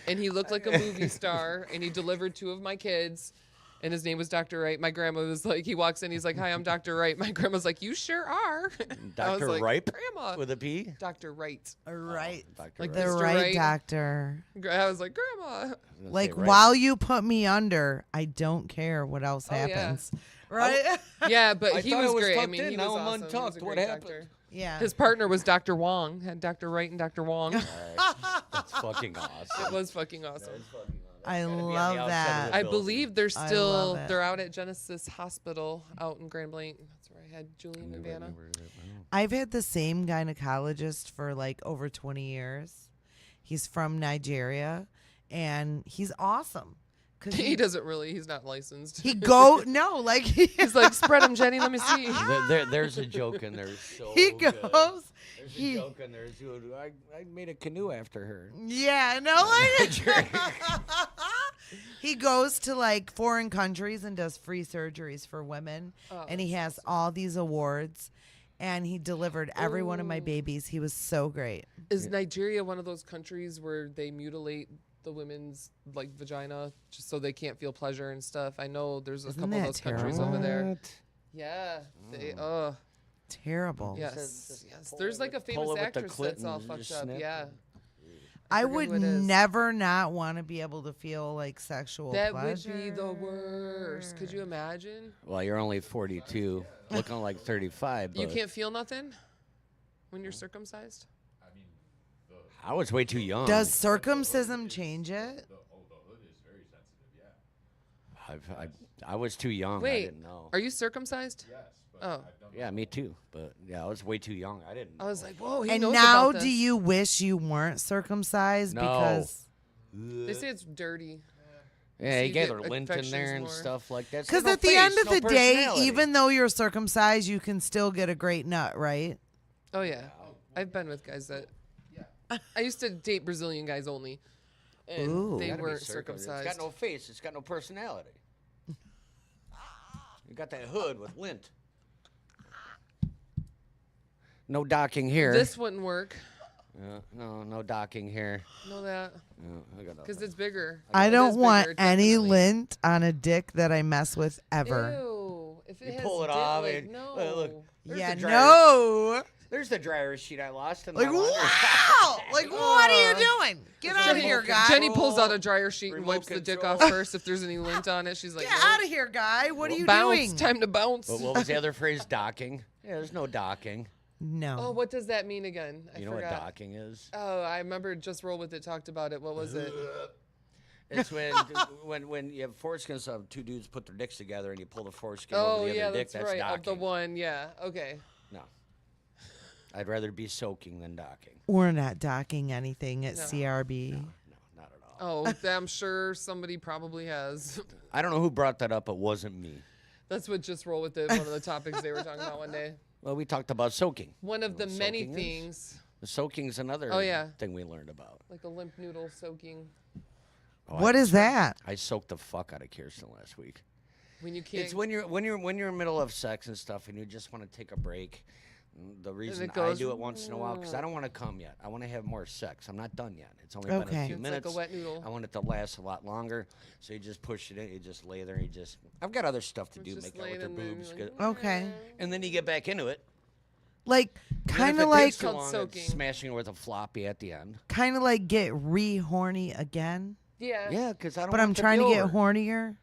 and he looked like a movie star, and he delivered 2 of my kids. And his name was Dr. Wright. My grandma was like, he walks in, he's like, hi, I'm Dr. Wright. My grandma's like, you sure are. I was Dr. like, Ripe Grandma. with a P? Dr. Wright. Right. Dr. Like Ripe. The Mr. right Wright. doctor. I was like, Grandma. I was gonna Like say, right. while you put me under, I don't care what else Oh, yeah. happens. Right? Yeah, but I he thought was I was great. I tucked mean, in. he Now was I'm awesome. He was a untucked. What great happened? doctor. Yeah. His partner was Dr. Wong. Had Dr. Wright and Dr. Wong. It That's fucking awesome. was fucking awesome. I gotta be on the love outside of that. the I building. believe they're I still love it. they're out at Genesis Hospital out in Grand Blanc. That's where I had Julian and Vanna. I've had the same gynecologist for like over 20 years. He's from Nigeria and he's awesome. Cause He doesn't really. He's not licensed. he go no, like He's like, spread them, Jenny. Let me see. There's a joke in there. So he good. goes There's he- a joke in there. Too. I made a canoe after her. yeah, no, like he goes to like foreign countries and does free surgeries for women, Oh, and he has all these awards, and he delivered every one of my Ooh. babies. He was so great. Is Nigeria one of those countries where they mutilate the women's like vagina just so they can't feel pleasure and stuff? I know there's a Isn't couple of that those countries terrible? over there. Yeah. They. Terrible. Yes. Just Yes. pull There's it like a with- pull famous it with the actress clit that's all and fucked just up. snip Yeah. it. I forget would who it is. never not want to be able to feel like sexual That pleasure. would be the worst. Could you imagine? Well, you're only 42, looking like 35. You but can't feel nothing when you're circumcised? I was way too young. Does circumcision change it? I was too young. I Wait, didn't know. are you circumcised? Yes. Oh, Yeah, me too. But yeah, I was way too young. I didn't know. I was like, whoa, he And knows now, about do this. you wish you weren't circumcised? No. Because They say it's dirty. Yeah, so he you gave get her lint in infections there and more. stuff like that. because No at the end face, of no the day, personality. even though you're circumcised, you can still get a great nut, right? Oh yeah, I've been with guys that. I used to date Brazilian guys only, and Ooh. they Gotta be weren't circumcised. circumcised. It's got no face. It's got no personality. You got that hood with lint. No docking here. This wouldn't work. No docking here. Know that No, I got because it's bigger. I It don't is want bigger, any definitely. lint on a dick that I mess with ever. Ew. If it You has pull it dip, off like, and- no. look. There's Yeah, the dryer. no. There's the dryer sheet I lost in Like, my laundry. wow. Like, what are you doing? Get out of Jenny, here, guy. Jenny pulls out a dryer sheet and Remote wipes the dick control. off first if there's any lint on it. She's like, Get nope. out of here, guy. What are you bounce. doing? Time to bounce. But what was the other phrase? Docking. Yeah, there's no docking. No. Oh, what does that mean again? I You know forgot. what docking is? Oh, I remember Just Roll With It talked about it. What was it? It's when you have foreskins of two dudes put their dicks together and you pull the foreskin over Oh the yeah, other dick. that's That's right. docking. Of the one, yeah. Okay. No. I'd rather be soaking than docking. We're not docking anything at No. CRB. No, not at all. Oh, I'm sure somebody probably has. I don't know who brought that up. It wasn't me. That's what Just Roll With It, one of the topics they were talking about one day. Well, we talked about soaking. One of the What many soaking is? things, The soaking's another Oh, yeah. thing we learned about. like a limp noodle soaking, What is that? I soaked the fuck out of Kirsten last week. when you can't. It's when you're in the middle of sex and stuff, and you just want to take a break. The reason it I goes, do it once in a while because I don't want to come yet. I want to have more sex. I'm not done yet. It's only been a Okay. few It's minutes. like a wet noodle. I want it to last a lot longer. So you just push it in. You just lay there. I've got other stuff to do. Just Make out laying with their in there and boobs. you're like, Okay. And then you get back into it. Like And then kind if of it like takes too Called long, it's soaking. smashing it with a floppy at the end. get re-horny again. Yeah. Yeah, because I don't. But want I'm it trying be to get over. hornier.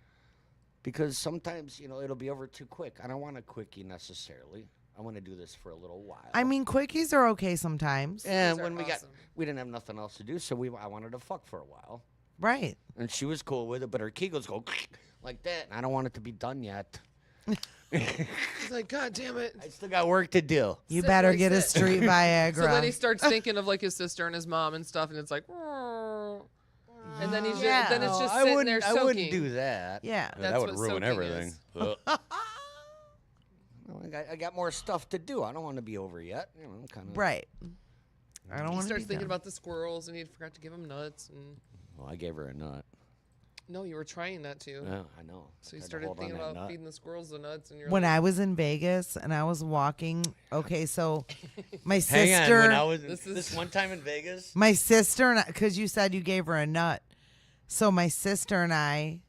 Because sometimes it'll be over too quick. I don't want a quickie necessarily. I want to do this for a little while. I mean, quickies are okay sometimes. and Those are when awesome. we didn't have nothing else to do, so I wanted to fuck for a while, Right. and she was cool with it. But her kegels go like that, and I don't want it to be done yet. He's like, God damn it. I still got work to do. You Sit, better like, get a sit. street Viagra. So then he starts thinking of like his sister and his mom and stuff, and it's like, and then he's Yeah. then it's No, just I sitting wouldn't. there I soaking. wouldn't do that. Yeah. That's that would what ruin soaking everything. is. Well, I got more stuff to do. I don't want to be over yet. Kind of. Right. I don't He want to starts be thinking done. about the squirrels, and he forgot to give him nuts. And Well, I gave her a nut. no, you were trying that too. Yeah, I know. So you Tried to started hold on thinking that about nut. feeding the squirrels the nuts, and you're When like, I was in Vegas and I was walking, okay, so my Hang on, sister, when I was This is- this one time in Vegas. my sister, and because you said you gave her a nut, so my sister and I,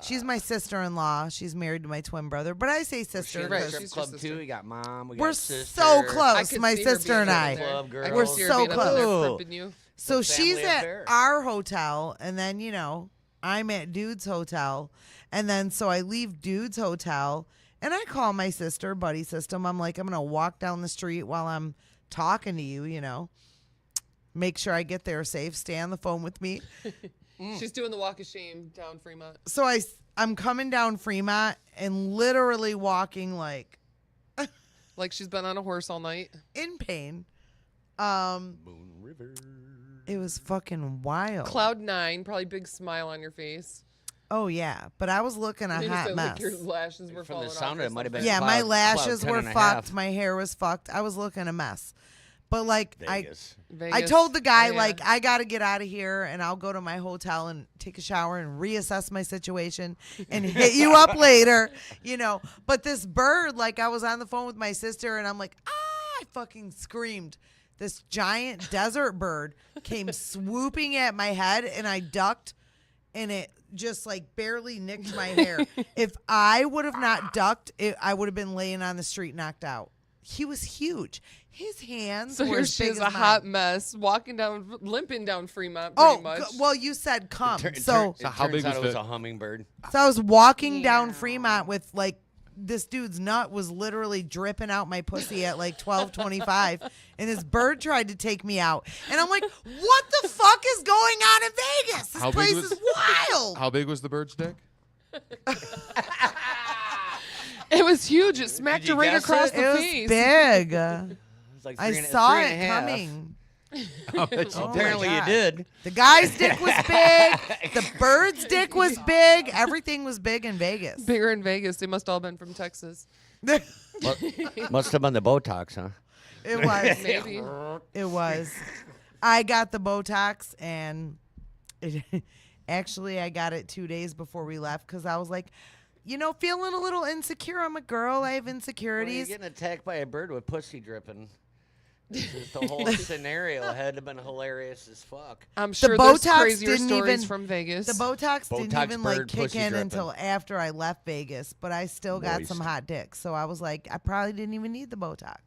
she's my sister-in-law. She's married to my twin brother, but I say sister Strip Right, because she's your club sister. too. We got mom. We we're got sister. so I close. could My see her sister being and up I. there. Club I girls. could We're see her so being up there close. crimping you. So The she's family at affair. our hotel, and then I'm at Dude's hotel, and then so I leave Dude's hotel, and I call my sister, buddy system. I'm like, I'm gonna walk down the street while I'm talking to you. Make sure I get there safe. Stay on the phone with me. She's doing the walk of shame down Fremont. So I'm coming down Fremont and literally walking like Like she's been on a horse all night. in pain. Moon River. It was fucking wild. Cloud 9, probably big smile on your face. Oh yeah, but I was looking a Maybe hot so, mess. like your lashes were From falling the sound off. of it, might have been Yeah, my cloud lashes 10 were and a fucked. half. My hair was fucked. I was looking a mess. But like Vegas. I told the guy Oh, yeah. like I got to get out of here and I'll go to my hotel and take a shower and reassess my situation and hit you up later, But this bird, like I was on the phone with my sister and I'm like, I fucking screamed. This giant desert bird came swooping at my head and I ducked and it just like barely nicked my hair. If I would have not ducked, I would have been laying on the street knocked out. He was huge. His hands So were here as she big is, as a mine. hot mess, limping down Fremont pretty much. Well, you said come. It So how big turns out was it was the- a hummingbird. I was walking down Fremont with like this dude's nut was literally dripping out my pussy at like 12:25, and this bird tried to take me out, and I'm like, what the fuck is going on in Vegas? This How big place was- is wild. How big was the bird's dick? It was huge. It smacked you her right guess across it? the It was face. big. It's like I three and- saw three and it a half. coming. How much- Oh my Apparently you God. did. The guy's dick was big. The bird's dick was big. Everything was big in Vegas. Bigger in Vegas. They must all been from Texas. Must have been the Botox, huh? It was. Maybe. It was. I got the Botox, and actually, I got it 2 days before we left because I was like, feeling a little insecure. I'm a girl. I have Well, you're insecurities. getting attacked by a bird with pussy dripping. Just the whole scenario had to been hilarious as fuck. I'm The sure there's Botox crazier didn't stories even- from Vegas. The Botox didn't Botox even like bird, kick pussy in dripping. until after I left Vegas, but I still got some Moist. hot dick. So I was like, I probably didn't even need the Botox.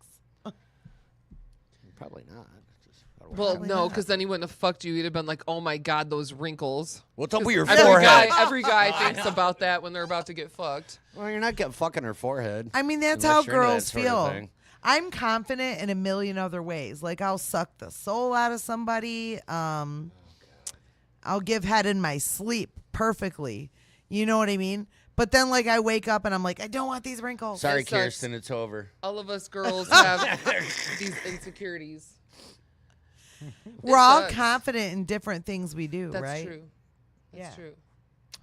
Probably not. Just gotta Well, Probably no, not. because then he wouldn't have fucked you. He'd have been like, "Oh my God, those wrinkles." What's up with your Every forehead? every guy thinks about that when they're about to get fucked. Well, you're not getting fucking her forehead. I mean, that's Unless how you're into that girls sort of feel. thing. I'm confident in a million other ways. Like I'll suck the soul out of somebody. I'll give head in my sleep perfectly. You know what I mean? But then, like, I wake up and I'm like, I don't want these wrinkles. Sorry, It sucks. Kirsten, it's over. All of us girls have these insecurities. We're all sucks. confident in different things we do, That's right? true. That's Yeah. true.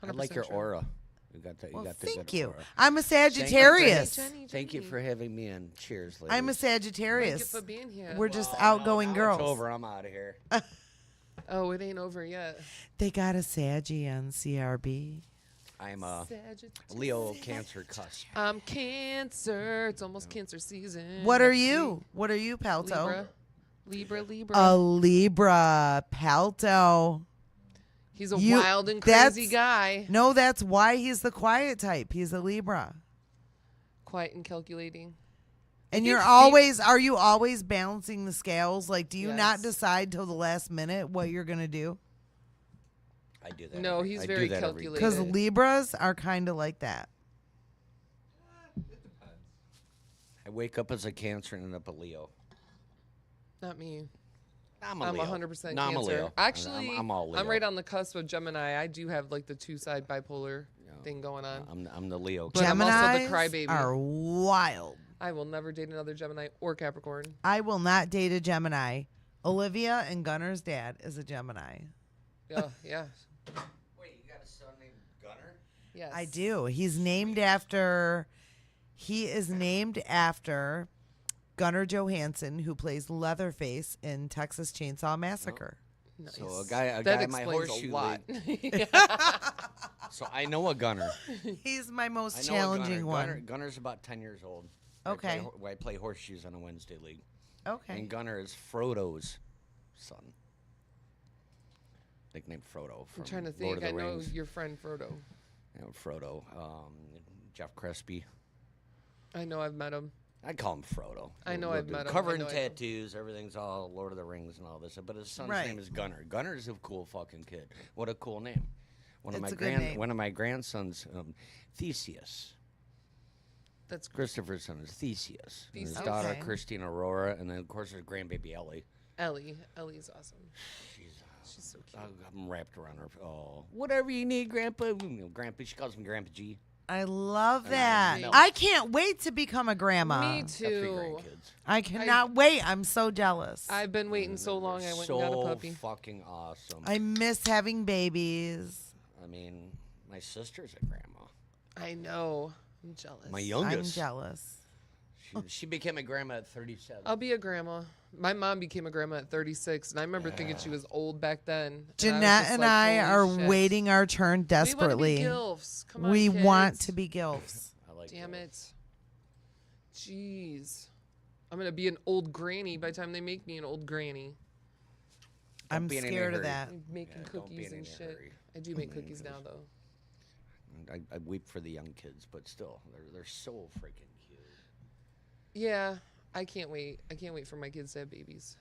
I like 100% your true. aura. You got that. Well, you got the thank good you. aura. I'm a Sagittarius. Jenny, Thank you Jenny. for having me in. Cheers, ladies. I'm a Thank you Sagittarius. for being here. We're just Well, outgoing now girls. It's over. I'm out of here. Oh, it ain't over yet. They got a Saggy on CRB. I'm a Sagittarius. Leo Cancer cusp. I'm Cancer. It's almost Cancer season. What are Next you? week. What are you, Palto? Libra. A Libra, Palto. He's a You- wild and crazy that's- guy. No, that's why he's the quiet type. He's a Libra. Quiet and calculating. And think you're Steve- always, are you always balancing the scales? Like, do you not Yes. decide till the last minute what you're going to do? I do that. No, every- he's I very do that every day. calculated. Because Libras are kind of like that. I wake up as a Cancer and end up a Leo. Not me. I'm a I'm Leo. 100% No, I'm a Cancer. Leo. Actually, I'm all Leo. I'm right on the cusp of Gemini. I do have like the two-side bipolar thing going on. I'm the Leo. But I'm also the Geminis crybaby. are wild. I will never date another Gemini or Capricorn. I will not date a Gemini. Olivia and Gunner's dad is a Gemini. Yeah, yeah. Wait, you got a son named Gunner? Yes. I do. He is named after Gunnar Johansson, who plays Leatherface in Texas Chainsaw Massacre. Nice. So a guy that in my explains horseshoe a lot. league. So I know a Gunner. He's my I most know challenging a Gunner. one. Gunner's about 10 years old. Okay. I play horseshoes on a Wednesday league. Okay. And Gunner is Frodo's son. Nicknamed Frodo from I'm trying to Lord think. of I the know Rings. your friend Frodo. You know, Frodo. Jeff Crespi. I know I've met him. I call him Frodo. I know I've met him. Covered I in know I know. tattoos, everything's all Lord of the Rings and all this. But his son's Right. name is Gunner. Gunner's a cool fucking kid. What a cool name. It's a good name. One of my grandsons, Theseus. That's Christopher's son is Theseus. And his Theseus. daughter, Okay. Christine Aurora, and then of course his grandbaby Ellie. Ellie. Ellie's awesome. She's so cute. I'm wrapped around her. Oh, whatever you need, Grandpa. Grandpa. She calls me Grandpa G. I love And that. no. I can't wait to become a grandma. Me Got 3 too. grandkids. I cannot wait. I'm so jealous. I've been waiting so long. I went so and got a puppy. fucking awesome. I miss having babies. I mean, my sister's a grandma. I know. I'm jealous. My I'm youngest. jealous. She became a grandma at 37. I'll be a grandma. My mom became a grandma at 36, and I remember thinking she was old back then. And I was Jeanette just and like, I holy are shit. waiting our turn desperately. We want to be gilfs. Come on, We kids. want to be gilfs. I like Damn those. it. Jeez. I'm going to be an old granny by the time they make me an old granny. Don't I'm be in any scared of hurry. that. I'm making Yeah, don't be cookies in and any shit. hurry. I do make cookies now, though. I weep for the young kids, but still, they're so freaking cute. Yeah, I can't wait. I can't wait for my kids to have babies.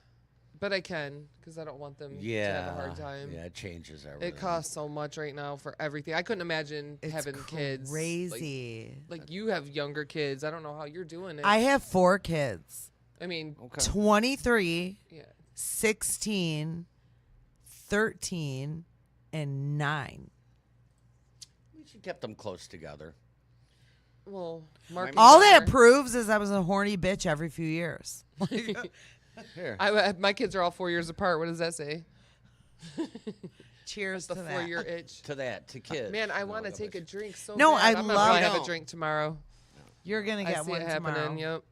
But I can, because I don't want them to have a hard time. Yeah, it changes everything. It costs so much right now for everything. I couldn't imagine It's having kids. crazy. Like you have younger kids. I don't know how you're doing it. I have 4 kids. I mean, Okay. 23, yeah. 16, 13, and 9. She kept them close together. Well, Mark. and All that Connor- proves is I was a horny bitch every few years. Here. my kids are all 4 years apart. What does that say? Cheers The to that. 4-year itch. to kids. Man, I No, want to that take a was- drink so No, bad. I I'm gonna love- probably have No. a drink tomorrow. You're going to I get see one it happening. tomorrow. Yep.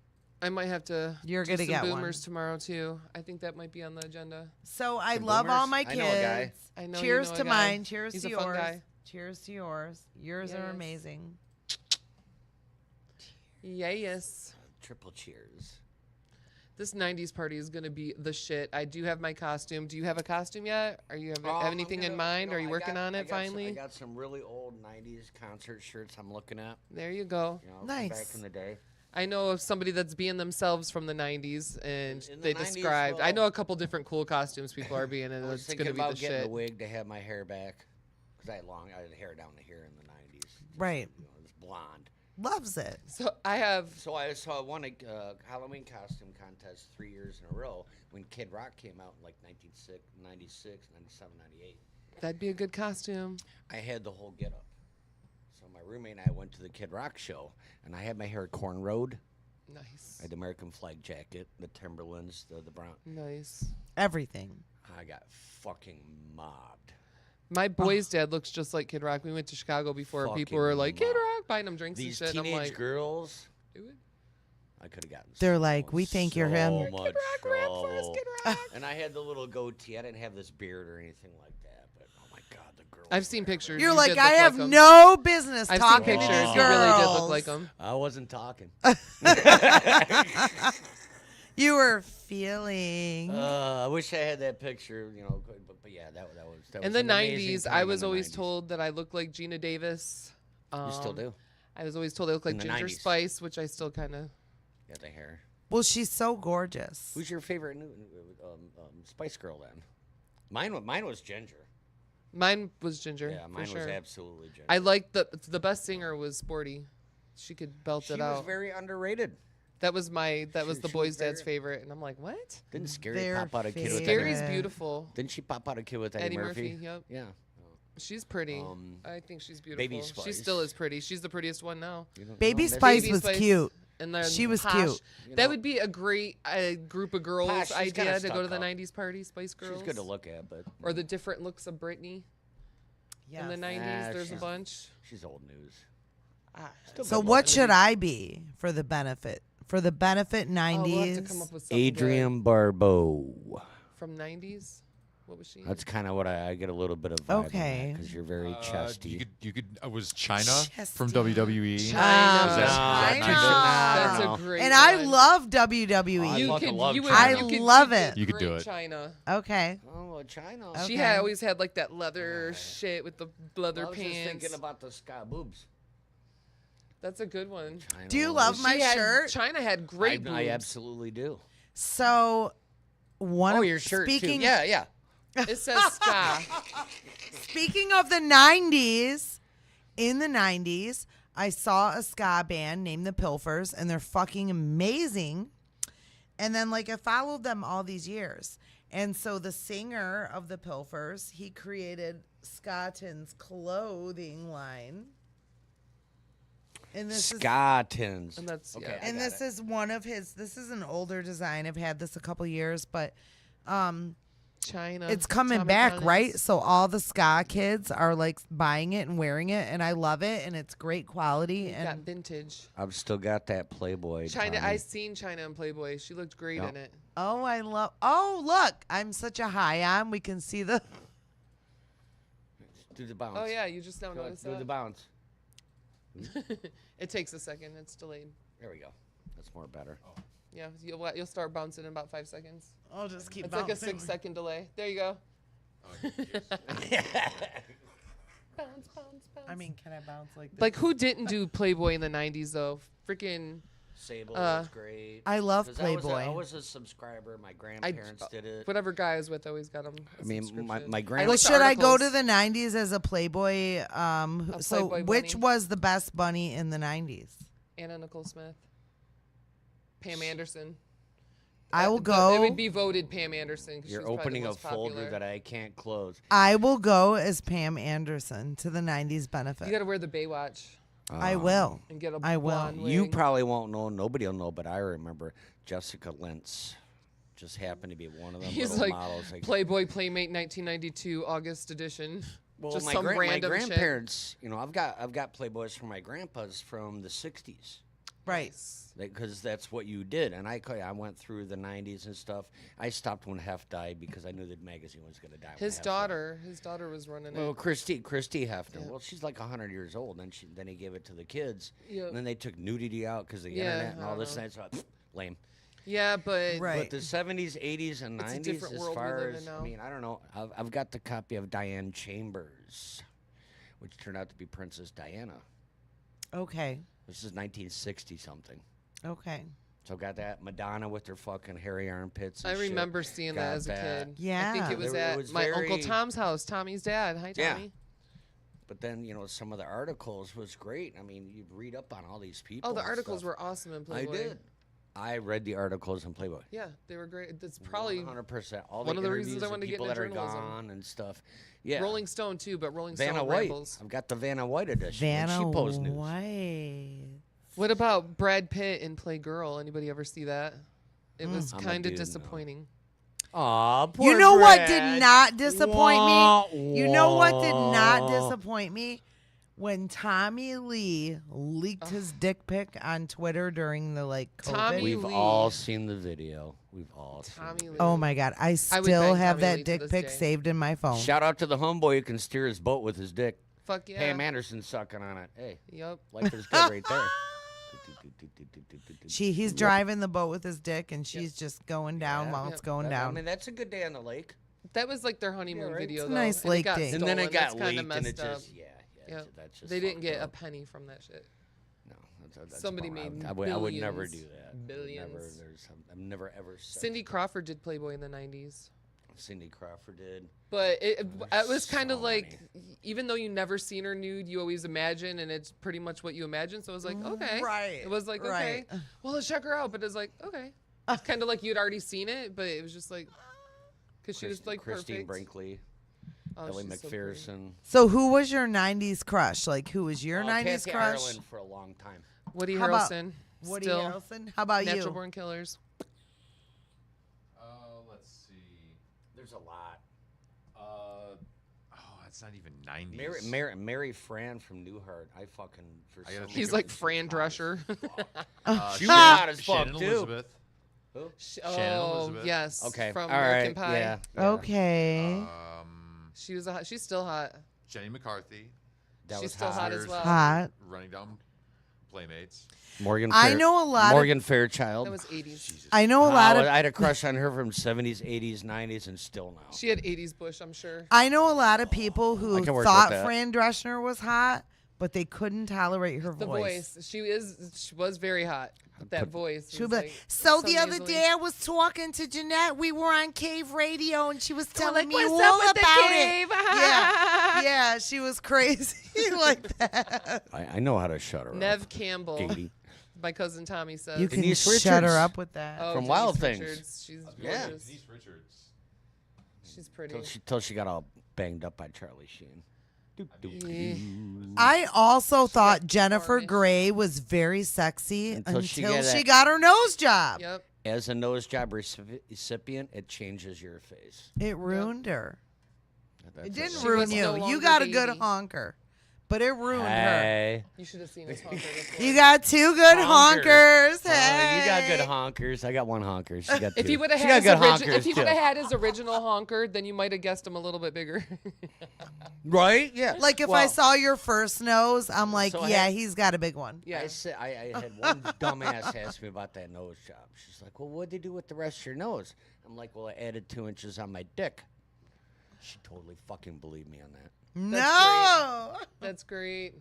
I might have to. You're do gonna some get one. boomers tomorrow too. I think that might be on the agenda. So I Some love all boomers? my I kids. know a guy. I know. Cheers you know to a guy. mine. Cheers He's to a yours. fun guy. Cheers to yours. Yours are Yes. amazing. Yes. Triple cheers. This 90s party is going to be the shit. I do have my costume. Do you have a costume yet? Are you have I'm anything in gonna- mind? no, Are you I working got- on I it got some- finally? I got some really old 90s concert shirts I'm looking at. There you go. You know, from Nice. back in the day. I know of somebody that's being themselves from the 90s, and In the they 90s, described. I well- know a couple different cool costumes people are being in, I and was it's thinking going to be about the getting shit. a wig to have my hair back. Because I had hair down to here in the 90s. Just, Right. You know, it was blonde. Loves it. So I have. So I won a Halloween costume contest 3 years in a row when Kid Rock came out in like 96, 97, 98. That'd be a good costume. I had the whole get-up. So my roommate and I went to the Kid Rock show, and I had my hair cornrowed. Nice. I had the American flag jacket, the Timberlands, the brown. Nice. Everything. I got fucking mobbed. My boy's dad looks just like Kid Rock. We went to Chicago before. People were like, Kid Rock, buying him drinks These and shit. And I'm teenage like, girls, do it. I could have gotten. They're like, we think you're him. So much Rap for us, trouble. Kid Rock. And I had the little goatee. I didn't have this beard or anything like that. But oh my god, the girls. I've seen pictures. You're You like, did I look have like 'em. no business I've seen talking pictures. to these You really did look girls. like them. I wasn't talking. You were feeling. I wish I had that picture, but yeah, that was. In was the an amazing 90s, time I in was the always 90s. told that I looked like Gina Davis. You still do. I was always told I looked like In the Ginger 90s. Spice, which I still kind of. Yeah, the hair. Well, she's so gorgeous. Who's your favorite Spice Girl then? Mine was Ginger. Mine was Ginger. Yeah, mine for was sure. absolutely Ginger. I liked the best singer was Sporty. She could belt She it was out. very underrated. That was the she was boy's dad's very- favorite, and I'm like, what? Didn't Scary Their pop out a kid with favorite. Scary's Yeah. beautiful. Didn't she pop out a kid with Eddie Murphy. Yep. Yeah. She's pretty. Um, I think she's beautiful. Baby She Spice. still is pretty. She's the prettiest one now. Baby that's- Spice Baby was Spice. cute. And then She was Posh. cute. That would be a great group of girls Posh, she's kinda idea to go to stuck the up. 90s party, Spice Girls. She's good to look at, but Or the different looks of Britney in the 90s. There's a she's- bunch. she's old news. So what should I be for the benefit? For the benefit Oh, we'll have to 90s. come up with something Adrian Barbeau. good. From 90s? What was she? in? That's kind of what I get a little bit of vibe Okay. because you're very chesty. You could. Was China from Chesty. WWE? China. Was that- China. That's No. a great And I one. love WWE. I You fucking could, love you would, China. you could- love you it. could You could do great it. China. Okay. Oh, China. Okay. She had always had like that leather shit with the leather I was just pants. thinking about the sky boobs. That's a good one. China Do you was- love my She had- shirt? China had great boobs. I absolutely do. So one Oh, of your shirt speaking too. Yeah. It says ska. Speaking of the 90s, in the 90s, I saw a ska band named the Pilfers, and they're fucking amazing. And then, I followed them all these years. And so the singer of the Pilfers, he created Scotton's clothing line. And this is Scottins. And that's Okay, yeah. I and got this it. is one of his. This is an older design. I've had this a couple years, but China. it's coming Tommy back, Guns. right? So all the ska kids are buying it and wearing it, and I love it, and it's great quality. You got And vintage. I've still got that Playboy. China. Tommy. I seen China in Playboy. She looked great Yep. in it. I love. Oh, look, I'm such a high on. We can see the. Do the bounce. Oh yeah, you just now Go, noticed do the that. bounce. It takes a second. It's delayed. There we go. That's more better. Yeah, you'll start bouncing in about 5 seconds. I'll just keep. It's like a 6-second delay. There you go. Bounce, bounce, bounce. I mean, can I bounce like this? Like who didn't do Playboy in the 90s though? Freaking Sable was great. I love 'Cause Playboy. I was a subscriber. My grandparents did it. whatever guy I was with always got them. I mean, my Well, grandma. should I go to articles. the 90s as a Playboy? So, Playboy which bunny. was the best bunny in the 90s? Anna Nicole Smith, Pam Anderson. I will It go. would be voted Pam Anderson. 'Cause You're she was probably opening the a most folder popular. that I can't close. I will go as Pam Anderson to the 90s benefit. You got to wear the Baywatch I will. and get a I will. blonde You wig. probably won't know. Nobody will know, but I remember Jessica Lentz. Just happened to be one of them He's little like models. Playboy Playmate 1992 August edition. Well, Just my, some my random shit. grandparents. I've got Playboys from my grandpas from the '60s. Right. Because that's what you did, and I went through the '90s and stuff. I stopped when Hef died because I knew the magazine was going to die. when His Hef died. daughter was running Well, it. Christy Hefner. Yeah. Well, she's like 100 years old. Then he gave it to the kids. Yep. And then they took nudity out because the Yeah, internet and I all don't this. know. And I thought, lame. Yeah, but Right. But the 70s, 80s, and It's a 90s, different as world we far live in as now. I mean, I don't know. I've got the copy of Diane Chambers, which turned out to be Princess Diana. Okay. This is 1960 something. Okay. So got that Madonna with her fucking hairy armpits. And I shit. remember seeing Got that as a that. kid. I Yeah. think it was There- it at was my Uncle very- Tom's house, Tommy's dad. Hi, Yeah. Tommy. But then some of the articles was great. I mean, you'd read up on all these people. Oh, the and articles stuff. were awesome in I Playboy. did. I read the articles in Playboy. Yeah, they were great. That's probably 100%. All one the of the reasons I interviews wanted to get people into that are journalism. gone and stuff. Yeah. Rolling Stone too, but Rolling Vanna Stone White. rambles. I've got the Vanna White edition. and Vanna she posts news. White. What about Brad Pitt in Playgirl? Anybody ever see that? It was I'm a kind of dude, no. disappointing. Aw, poor You know what Brad. did not disappoint Wah, me? You know what did not wah. disappoint me? When Tommy Lee leaked his dick pic on Twitter during the COVID. Tommy We've Lee. all seen the video. We've all seen Tommy it. Lee. Oh my God! I would still bang have Tommy that Lee to dick this pic day. saved in my phone. Shout out to the homeboy who can steer his boat with his dick. Fuck yeah. Pam Anderson's sucking on it. Hey, Yep. life is good right there. He's driving the boat with his dick, and she's just going down while it's going I down. mean, that's a good day on the lake. That was like their honeymoon right. video, It's a though. nice and lake it got date. And then it stolen. got That's kinda leaked, and messed it up. just Yep. that's just They didn't fucked get a up. penny from that shit. No, that's Somebody bummer. made I would never billions. do that. Billions. I've never ever. Said Cindy Crawford did Playboy in the 90s. Cindy Crawford did. But it was kind of so like, even though you never seen her nude, you always imagine, and it's pretty much what you imagine. So it was like, okay. Right, It was like, right. okay. Well, let's check her out. But it's like, okay. It's kind of like you'd already seen it, but it was just like, because she was like Christine perfect. Brinkley, Oh, Ellie she's so pretty. McPherson. So who was your '90s crush? Like, who was your '90s Kathy crush? Ireland for a long time. Woody How about Harrelson. Woody Still. Harrelson. How about Natural you? Born Killers. Let's see. There's a lot. Uh, It's not even 90s. Mary Fran from Newhart. I fucking for I gotta some think He's reason like she's Fran hot as Drescher. fuck. She was hot as fuck, Shannon too. Elizabeth. Who? Shannon Oh, Elizabeth. yes. Okay. From all American right. Pie. Yeah. Okay. She was she's still hot. Jenny McCarthy. That She's was still hot as Sisters, well. Hot. Running down Playmates. Morgan. I know a lot of- Morgan Fairchild. That was 80s. I know a lot of I had a crush on her from 70s, 80s, 90s, and still now. She had 80s bush, I'm sure. I know a lot of people I who can work thought with that. Fran Drescher was hot, but they couldn't tolerate her The voice. voice. She was very hot. But that voice. She would was be like, like, so the other nasally. day I was talking to Jeanette. We were on Cave Radio, and she was telling like, me "What's all up with about the it." cave? Yeah, yeah, she was crazy like that. I know how to shut her up. Nev Campbell. Katie. My cousin Tommy says. You can Denise shut her Richards. up with that. Oh, from Denise Wild Things. Richards. She's Yeah. gorgeous. Denise Richards. She's pretty. Till she got all banged up by Charlie Sheen. Yeah. I also thought Jennifer Corny. Grey was very sexy Until until she she, got got her nose job. Yep. As a nose job recipient, it changes your face. It ruined her. That's It didn't She ruin was you. no You longer got a good baby. honker, but it ruined her. Hey. You should have seen his honker before. You got two good honkers. Oh, Hey. you got good honkers. I got one honker. She got two. If he would have She had got his good if he honkers, would have too. had his original honker, then you might have guessed him a little bit bigger. Right? Yeah. Like if I Well, saw your first nose, I'm like, So I yeah, had- he's got a big one. yeah. I had one dumbass ask me about that nose job. She's like, well, what'd they do with the rest of your nose? I'm like, well, I added 2 inches on my dick. She totally fucking believed me on that. No. That's great.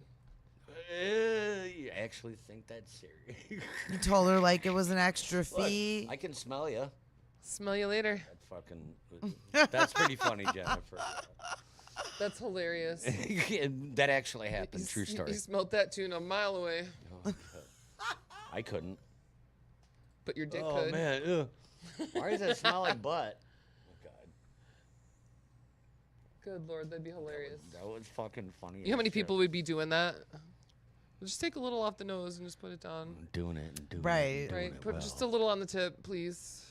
You actually think that's serious? You told her like it was an extra Look, fee. I can smell you. Smell you later. That fucking. That's pretty funny, Jennifer. That's hilarious. That actually happened. True story. You smelled that tuna a mile away, I couldn't. but your dick Oh could. man, ugh. Why does that smell like butt? Oh god, Good lord, that'd be hilarious. that was fucking funny. You know how as many shit. people would be doing that? Just take a little off the nose and just put it down. I'm doing it and doing it. Right. and doing Right. it Put well. just a little on the tip, please.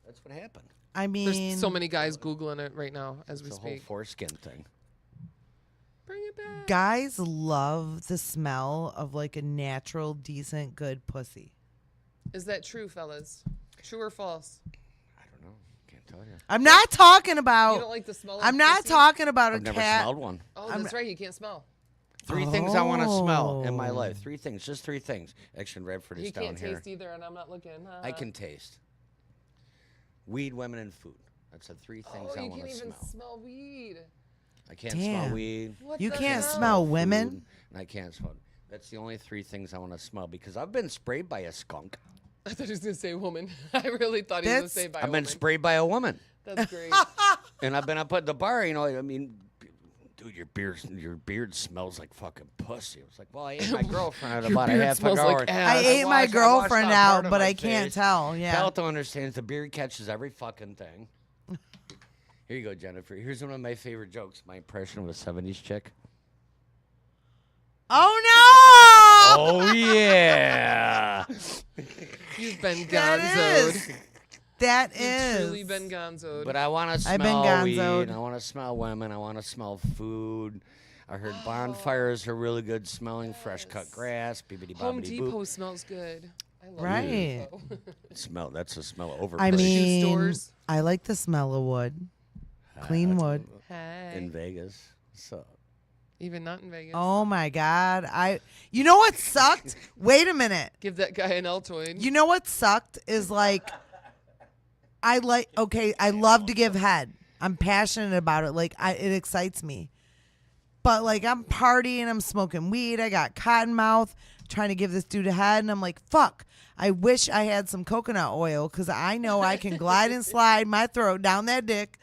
That's what happened. I mean, There's so many guys Googling it right now as we It's a whole speak. foreskin thing. Bring it back. guys love the smell of like a natural, decent, good pussy. Is that true, fellas? True or false? I don't know. Can't tell you. I'm not talking You about. don't like the smell of I'm not pussy? talking about a I've never cat. smelled one. Oh, that's right. You can't smell. 3 things I want to smell in my Oh. life. 3 things. Just 3 things. Action Redford is He down can't here. taste either, and I'm not looking. I can taste. Weed, women, and food. That's the 3 things Oh, I you want can't to even smell. smell weed. I can't Damn. smell weed. What You the can't hell? smell food, women. and I can't smell. That's the only 3 things I want to smell because I've been sprayed by a skunk. I thought he was gonna say woman. I really thought he was gonna That's- say by I've a been woman. sprayed by a woman, That's great. and I've been up at the bar. You know, I mean, dude, your beard smells like fucking pussy. I was like, well, I ate my girlfriend at about a beard half smells hour. like ass. I ate my washed girlfriend off part out, of but my I can't face. tell. Yeah. Dalton understands the beard catches every fucking thing. Here you go, Jennifer. Here's one of my favorite jokes. My impression of a 70s chick. Oh, no! Oh, yeah. You've been That gonzoed. is. That You've is. truly been gonzoed. But I want to I've been smell weed. gonzoed. I want to smell women. I want to smell food. I heard bonfires are really good smelling. Fresh cut grass. Bibbidi Home bobbidi Depot boop. smells good. I love Right. Home Depot. Smell. That's the smell of overpriced. I Shoe mean, stores. I like the smell of wood. Clean that's wood. Hey. in Vegas. So Even not in Vegas. Oh my God. You know what sucked? Wait a minute. Give that guy an Altoid. You know what sucked is like, I love to give head. I'm passionate about it. Like, it excites me. But like, I'm partying, I'm smoking weed, I got cotton mouth, trying to give this dude a head, and I'm like, fuck. I wish I had some coconut oil because I know I can glide and slide my throat down that dick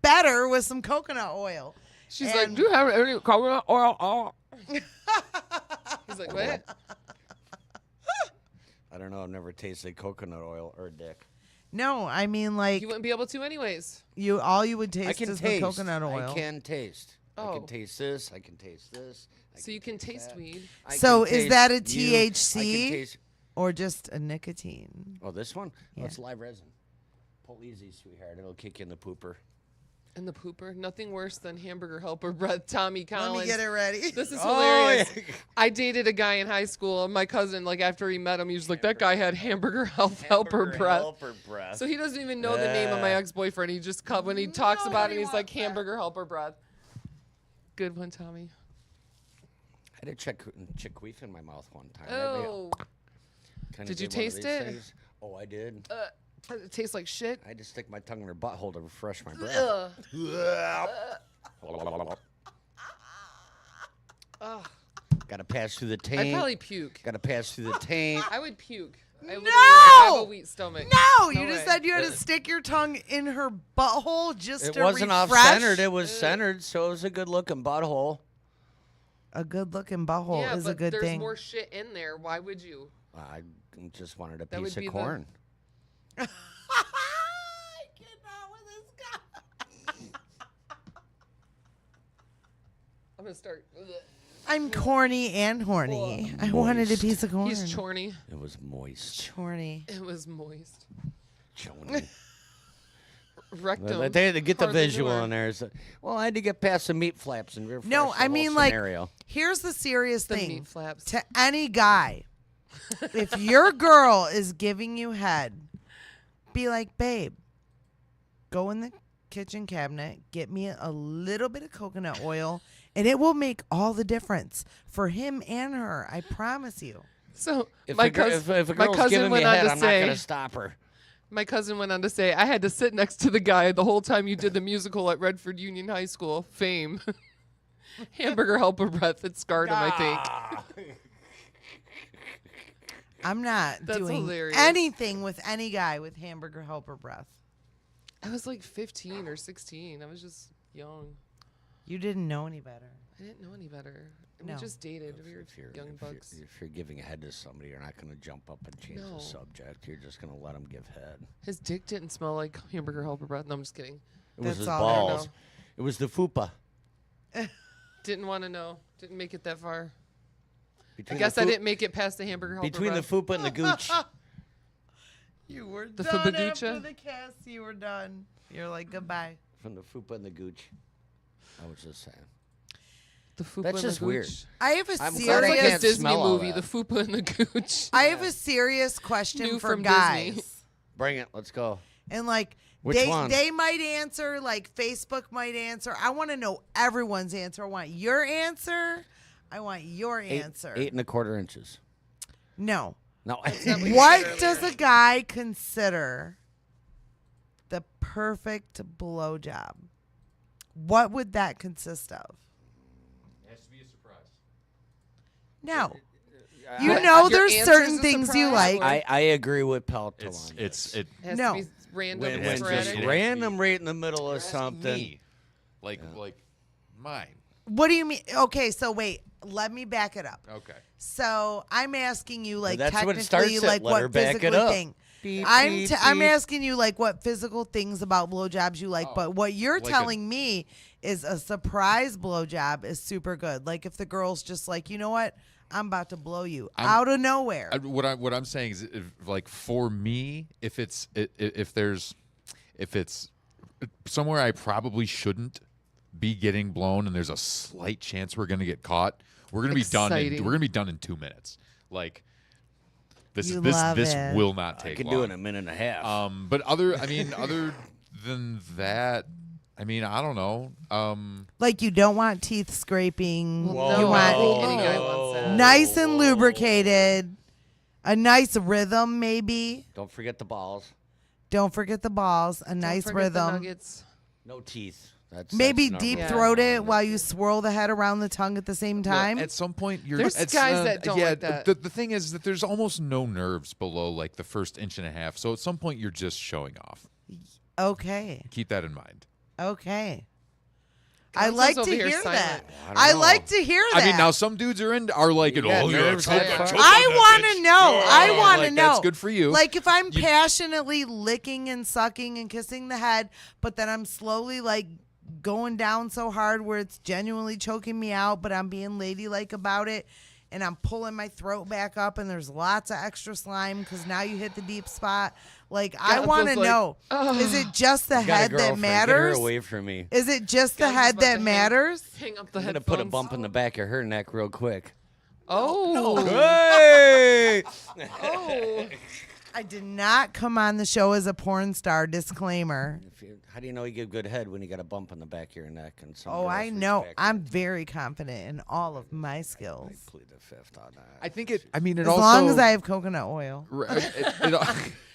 better with some coconut oil. She's like, do you have any coconut oil? Oh. He's like, what? I don't know. I've never tasted coconut oil or dick. No, I mean like You wouldn't be able to anyways. all you would I taste can is taste. the coconut oil. I can taste. I Oh. can taste this. I can taste this. So you can taste that. weed. I So can is that a taste you. I can THC? taste. Or just a nicotine. Oh, this one? Yeah. Oh, it's live resin. Pull easy, sweetheart. It'll kick you in the pooper. And the pooper. Nothing worse than hamburger helper breath. Tommy Collins. Let me get it ready. This is Oh, hilarious. yeah. I dated a guy in high school, and my cousin, like after he met him, he was like, "That guy had hamburger helper Hamburger breath." helper breath. So he doesn't even know the name of my Yeah. ex-boyfriend. He just when he talks about it, Nobody he's like wants that. hamburger helper breath. Good one, Tommy. I had a chick queef in my mouth one time. Oh, Kinda Did you one of taste these it? things. Oh, I did. it tastes like shit. I had to stick my tongue in her butthole to refresh my breath. Ugh. Got to pass through the I'd taint. probably puke. Got to pass through the taint. I would puke. I literally- No! I have a weak stomach. No, you No just way. said you had to stick your tongue in her butthole just It to wasn't refresh. off-centered. It was centered, so it was a good-looking butthole. A good-looking butthole Yeah, is but a good there's thing. more shit in there. Why would you? I just wanted a That piece would be of the- corn. I cannot with this guy. I'm gonna start. I'm corny and horny. I wanted a piece of corn. He's chorny. It was moist. Chorny. It was moist. Chony. Rectum. They had to get the hardly knew visual her. in there. So, well, I had to get past the meat flaps and refresh No, the I whole mean, like, scenario. here's the serious The thing. meat flaps. To any guy, if your girl is giving you head, be like, babe, go in the kitchen cabinet, get me a little bit of coconut oil, and it will make all the difference for him and her. I promise you. So If my a, gir- cousin, if a my girl's cousin giving me went a on head, to I'm not say, going to stop her. my cousin went on to say, I had to sit next to the guy the whole time you did the musical at Redford Union High School. Fame. Hamburger helper breath. It scarred him, I think. I'm not That's doing hilarious. anything with any guy with hamburger helper breath. I was like 15 or 16. I was just young. You didn't know any better. I didn't know any better. No. We just dated. We were young bucks. If you're giving a head to somebody, you're not going to jump up and change No. the subject. You're just going to let them give head. His dick didn't smell like hamburger helper breath. No, I'm just kidding. It was That's his all I balls. know. It was the fupa. Didn't want to know. Didn't make it that far. I Between guess the I fu- didn't make it past the hamburger helper Between the breath. fupa and the gooch. You were The done Fabagucha? after the cast. You were done. You're like, goodbye. From the fupa and the gooch. I was just saying. The fupa That's and the just weird. gooch. I have a I'm glad Sounds I like serious. a can't Disney smell all movie, that. The fupa and the gooch. I have a serious question New for from guys. Disney. Bring it. Let's go. And like Which one? they might answer, like Facebook might answer. I want to know everyone's answer. I want your answer. I want your answer. 8.25 inches. No. No. not what you What said does earlier. a guy consider the perfect blowjob? What would that consist of? It has to be a surprise. No. I- You I- know your there's answer's certain a things you surprise? like. I agree with Pelton It's on it's this. it Has No. to be random when, and has when to be- just sporadic. it- random right in the middle of Ask something. me. Like mine. What do you mean? Okay, so wait. Let me back it up. Okay. So I'm asking you, like, that's what technically, starts it. like, Let her what back it physically up. thing. Beep, I'm beep, I'm beep. asking you, like, what physical things about blowjobs you like. But what you're like telling me is a surprise blowjob is super good. Like, if the girl's just like, you know what, I'm about to blow you out of nowhere. What I'm saying is, like, for me, if it's somewhere I probably shouldn't be getting blown, and there's a slight chance we're gonna get caught, we're gonna be done. Exciting. We're gonna be done in 2 minutes. Like, this You this love this it. will not I take could long. do it in a minute and a half. But other than that, I mean, I don't know. Like, you don't want teeth scraping. Well, You no, want any guy wants that. nice and lubricated. A nice rhythm, maybe. Don't forget the balls. Don't forget the balls. A Don't nice forget the rhythm. nuggets. No teeth. Maybe that's deep number throat one. it while you swirl the head around the tongue at the same time. At some point, you're. There's it's, guys that don't yeah, like that. The thing is that there's almost no nerves below like the first inch and a half. So at some point, you're just showing off. Okay. Keep that in mind. Okay. Gonzo's I like to over here hear silent. that. I don't I know. like to hear that. I mean, now some dudes are like, You got nerves choke that on far? that I want bitch." to know. I want to like, know. That's good for you. Like, if I'm passionately licking and sucking and kissing the head, but then I'm slowly, like, going down so hard where it's genuinely choking me out, but I'm being ladylike about it, and I'm pulling my throat back up, and there's lots of extra slime because now you hit the deep spot. Like, I Gonzo's want to like, know, is it just the Got a head that girlfriend. Get her matters? away from me. Is it just the Gonzo's head about that to hang- matters? Hang up the I'm gonna headphones. put a bump in the back of her neck real quick. Oh. Hey! Oh. I did not come on the show as a porn star. Disclaimer. How do you know you give good head when you got a bump in the back of your neck? And some Oh, girls I know. respect I'm it? very confident in all of my skills. I plead the fifth on that. I think it. I mean, it As also. long as I have coconut oil.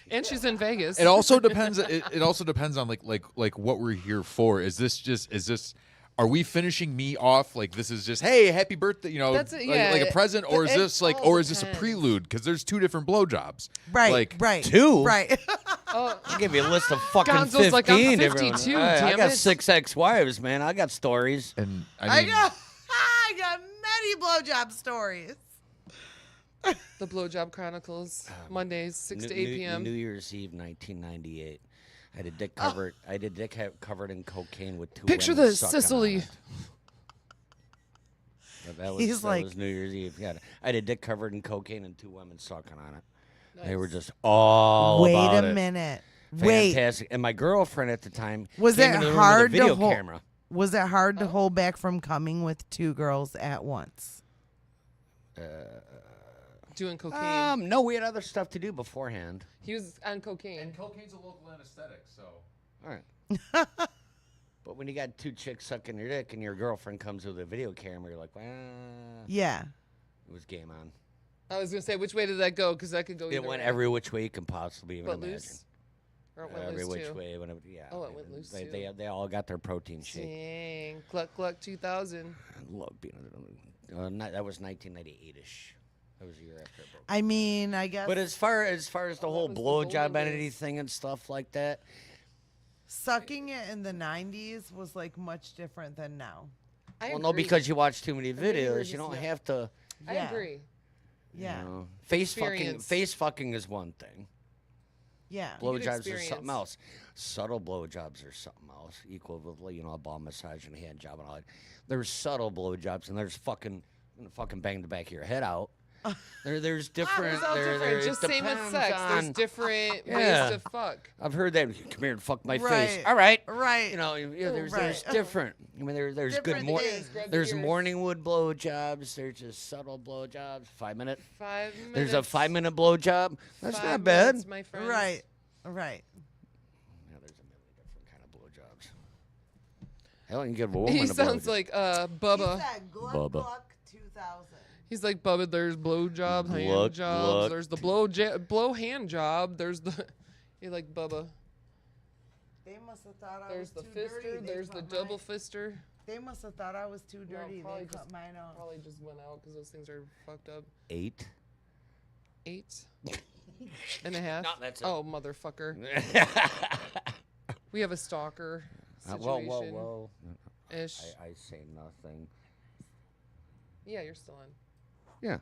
And she's in Vegas. It also depends. It also depends on like what we're here for. Is this? Are we finishing me off like this is just hey happy birthday That's it, yeah. like a present, or is It this like all or is this a depends. prelude? Because there's two different blowjobs. Right, Like, right. Two? Right. Oh, I'll give you a list of fucking Gonzo's 15. like, I'm everyone. 52, Hey, I damn got it. 6 ex-wives, man. I got stories. And I I mean, got many blowjob stories. the Blowjob Chronicles, Mondays, 6 to 8 p.m. New Year's Eve, 1998. I had a dick covered. I had a dick covered in cocaine with 2 Picture women this, sucking on Sicily. it. That was, He's that like- was New Year's Eve. Yeah, I had a dick covered in cocaine and 2 women sucking on it. They Nice. were just all Wait about a it. minute. Wait. Fantastic. And my girlfriend at the time Was came it into the room hard with a to video hold? camera. Was it hard to hold back from coming with 2 girls at once? Doing cocaine. No, we had other stuff to do beforehand. He was on cocaine. cocaine's a local anesthetic, so All right. But when you got 2 chicks sucking your dick and your girlfriend comes with a video camera, you're like, well, Yeah. it was game on. I was going to say, which way did that go? Because that could go It either went way. every which way you can possibly even But imagine. loose? Or it went Every loose which too? way. Whenever, yeah. Oh, it went loose they, too. they all got their protein shake. Dang. Cluck, cluck, 2000. I love being that was 1998-ish. That was a year after I broke. I mean, I guess But as far as the whole was the golden blowjob entity days. thing and stuff like that, sucking it in the 90s was like much different than now. I well, no, agree. because you watch too many maybe we're videos, just you don't not- have to. I Yeah. agree. Yeah. You know, face Experience. fucking is one thing. Yeah. You get Blowjobs are something experience. else. Subtle blowjobs are something else. Equal with a ball massage and a hand job and all that. There's subtle blowjobs and there's fucking bang the back of your head out. There's different. It's all different. Just same with depends sex. There's on- different Yeah. ways to fuck. I've heard that. Come here and fuck my face. Right. All right. Right. You know, there's Right. different. I mean, there's good Different more. things. Grab There's yours. morning wood blowjobs. There's just subtle blowjobs. 5 minute. 5 minutes. There's a 5-minute blowjob. That's 5 not bad. minutes, my friends. Right. Right. Yeah, there's a million different kind of blowjobs. Hell, you can give a woman He a sounds blowjob. like Bubba. He said Gluck Bubba. Gluck 2000. He's like Bubba. There's blow jobs, hand Gluck, jobs. gluck. There's the blow hand job. There's the. You like Bubba. They must have thought I There's was the too dirty. fister. They There's the cut double mine- fister. They must have thought I was too dirty. probably They cut just- mine off. Probably just went out because those things are fucked up. 8. 8 and a half. No, that's it. Oh, motherfucker. We have a stalker situation. Whoa. Ish. I say nothing. Yeah, you're still on. Yeah,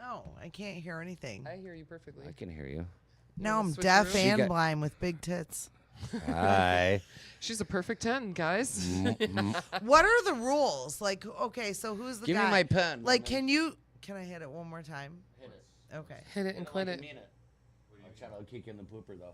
Oh, I can't hear anything. I hear you perfectly. I can hear you. Now wanna I'm switch deaf rooms? and got- blind with big tits. Hi. She's a perfect 10, guys. What are the rules? Like, okay, so who's the Give guy? me my pen. Like, can I hit it one more time? Hit it. Okay. Hit it and quit it. I'll try to kick in the pooper though.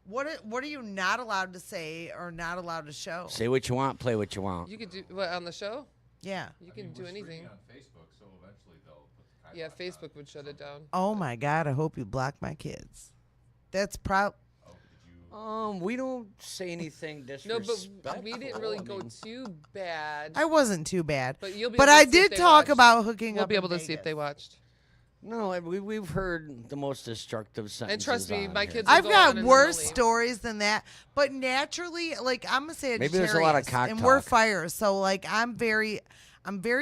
What are you not allowed to say or not allowed to show? Say what you want, play what you want. You could do what on the show? Yeah. You can do anything. On Facebook, so eventually they'll put the Yeah, kibosh on. Facebook would shut it down. Oh my God! I hope you block my kids. That's proud. Oh, did you? We don't say anything No, disrespectful. but we didn't really I go mean, too bad. I wasn't too bad. But you'll be But able to I see if did they talk watched. about hooking We'll up. be able in to see if Vegas. they watched. No, we've heard the most destructive sentences. And trust me, on my here. kids will I've go on got and worse only. stories than that, but naturally, like I'm a Sagittarius, Maybe there's a lot of cock and we're talk. fire. So like I'm very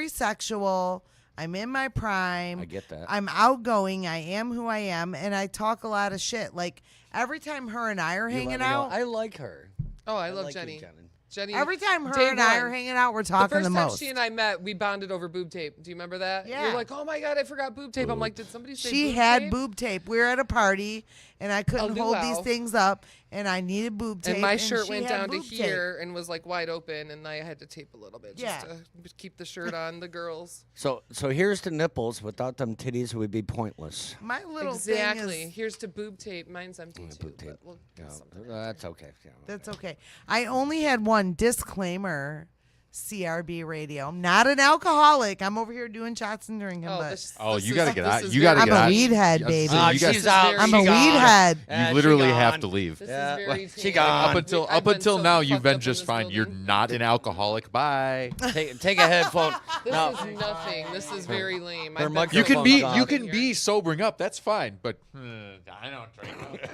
sexual. I'm in my prime. I get that. I'm outgoing. I am who I am, and I talk a lot of shit. Like every time her and I are You let hanging me know. out, I like her. Oh, I love like you, Jenny. Jenny. Jenny. every time her day and I are one. hanging out, we're The talking first the time most. she and I met, we bonded over boob tape. Do you remember that? Yeah. You're like, oh my God, I forgot boob tape. I'm like, did somebody say She boob had tape? boob tape. We were at a party, and I couldn't hold these luau. things up, and I needed boob tape. And my shirt she went had down to boob tape. here and was like wide open, and I had to tape a little bit just Yeah. to keep the shirt on the girls. So here's the nipples. Without them titties, it would be pointless. My little Exactly. thing is Here's to boob tape. Mine's empty too. boob tape. But we'll get No, something. that's okay. Yeah. that's okay. I only had one disclaimer. CRB radio. I'm not an alcoholic. I'm over here doing shots and drinking, but this You is- gotta get this out. is You gotta I'm get a out. weed head, Yes, baby. so Oh, you guys- she's out. I'm She a weed gone. head. Yeah, You she literally have gone. to leave. This Yeah. is very She tame. gone. I've been Up until so now, fucked you've up been in just this fine. You're building. not an alcoholic. Bye. Take a headphone. This no, is nothing. This is very lame. Her I've been microphone You so can be gone. you fucked up can in be here. sobering up. That's fine. But I don't drink.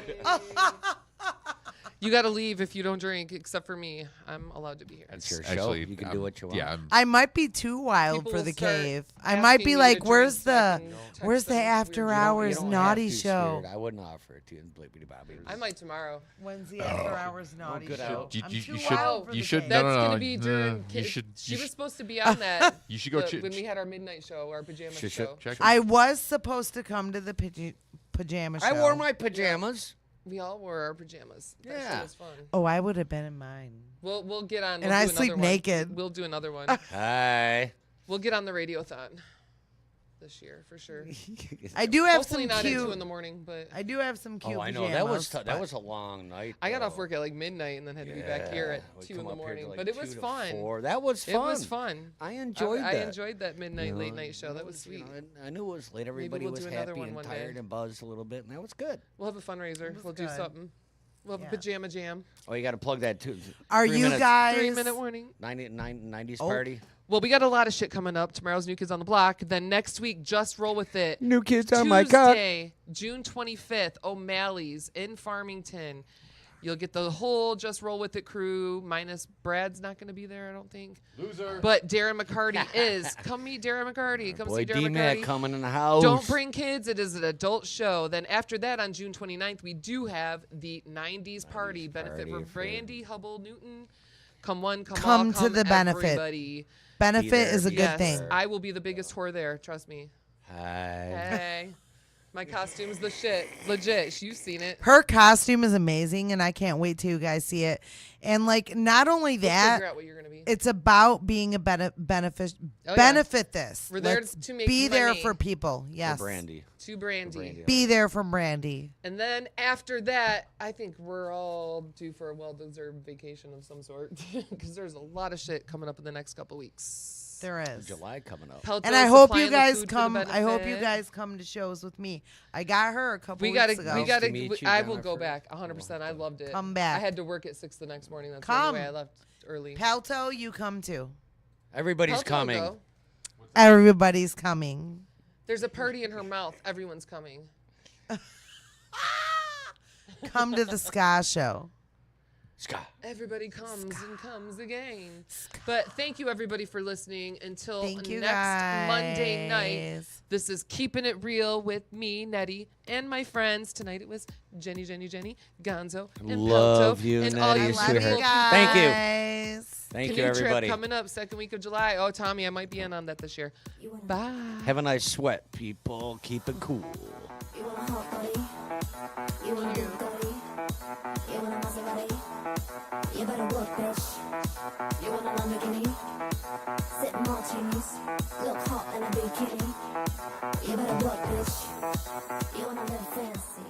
You got to leave if you don't drink, except for me. I'm allowed to be here. It's your show. Actually, You can do what you want. Yeah. I might be too wild People for will the start cave. I asking might me be to like, drink where's so I the can text where's the them weird after shit. You don't hours have naughty to, show? Spirit. I wouldn't offer it to you. Blippity bobbity. I might tomorrow. When's the after hours naughty good show? out. You- I'm you- too you should- wild for you the should- cave. no, That's no, gonna be during. you should- She you was should- supposed to be on that. You should go when we had our midnight show, our pajama show. check. I was supposed to come to the pajama show. I wore my pajamas. We all wore our pajamas. That Yeah. shit was fun. Oh, I would have been in mine. We'll get on. And we'll I do sleep another one. naked. We'll do another one. Hi. We'll get on the radiothon this year for sure. I do have Hopefully some not at 2 in cute. the morning, but I do have some cute. Oh, I know. pajamas, That was that but- was a long night. I got off though. work at like midnight and then had to be back here Yeah, at we 2 come in the up here to, morning. like, But it 2 was to fun. 4. That was fun. It was fun. I enjoyed I that. enjoyed that midnight You know, late night show. That it was sweet. you know, I knew it was late. Everybody we'll was do another happy one and one day. tired and buzzed a little bit, and that was good. We'll have a fundraiser. was We'll do good. something. We'll have Yeah. a pajama jam. Oh, you got to plug that too. Are 3 you minutes. guys? 3-minute warning. 90s Oh. party? Well, we got a lot of shit coming up. Tomorrow's New Kids on the Block. Then next week, Just Roll With It. New kids Tuesday, June 25th, O'Malley's in Farmington. You'll get the whole Just Roll With It crew, minus Brad's not going to be there, I don't think. Loser. But Darren McCarty is. Come meet Darren McCarty. Come Boy, see Darren D-Mac McCarty. coming in the house. Don't bring kids. It is an adult show. Then after that, on June 29th, we do have the 90s party benefit for party for- Brandy Hubble Newton. Come one, come Come all, to come the benefit. everybody. Benefit there, is a be good Yes, thing. I will be the biggest whore there. Trust me. Hi. Hey. My costume's the shit. Legit. You've seen it. Her costume is amazing, and I can't wait till you guys see it. And like, not only We'll that, figure out what you're going to be. it's about being a benefit. Oh, yeah. Benefit this. We're there Let's to make be there money. for people. Yes. For Brandy. To Brandy. Brandy. Be there for Brandy. And then after that, I think we're all due for a well-deserved vacation of some sort because there's a lot of shit coming up in the next couple weeks. There is. July coming up. Pelto's And I hope supplying you the guys food for the come. I hope you benefit. guys come to shows with me. I got her a couple We weeks gotta, ago. we Nice gotta. to meet you, I will go Jennifer. back 100%. I loved it. Come back. I had to work at 6 the next morning. That's Come. the way I left early. Pelto, you come too. Everybody's Pelto, coming. though. Everybody's coming. There's a party in her mouth. Everyone's coming. Come to the ska show. Everybody comes and comes again. But thank you, everybody, for listening. Until Thank you, next Monday night, guys. this is Keeping It Real with me, NettE, and my friends. Tonight it was Jenny, Gonzo, and Love Pelto. you, and all NettE, you I love sweetheart. you beautiful guys. Thank you. Thank you, canoe everybody. trip coming up, second week of July. Oh, Tommy, I might be in on that this year. Bye. Have a nice sweat, people. Keep it cool. You want a hot body? You want a Bugatti? You want a Maserati? You better work, bitch. You want a Lamborghini? Sip martinis, look hot in a bikini. You better work, bitch. You wanna live fancy?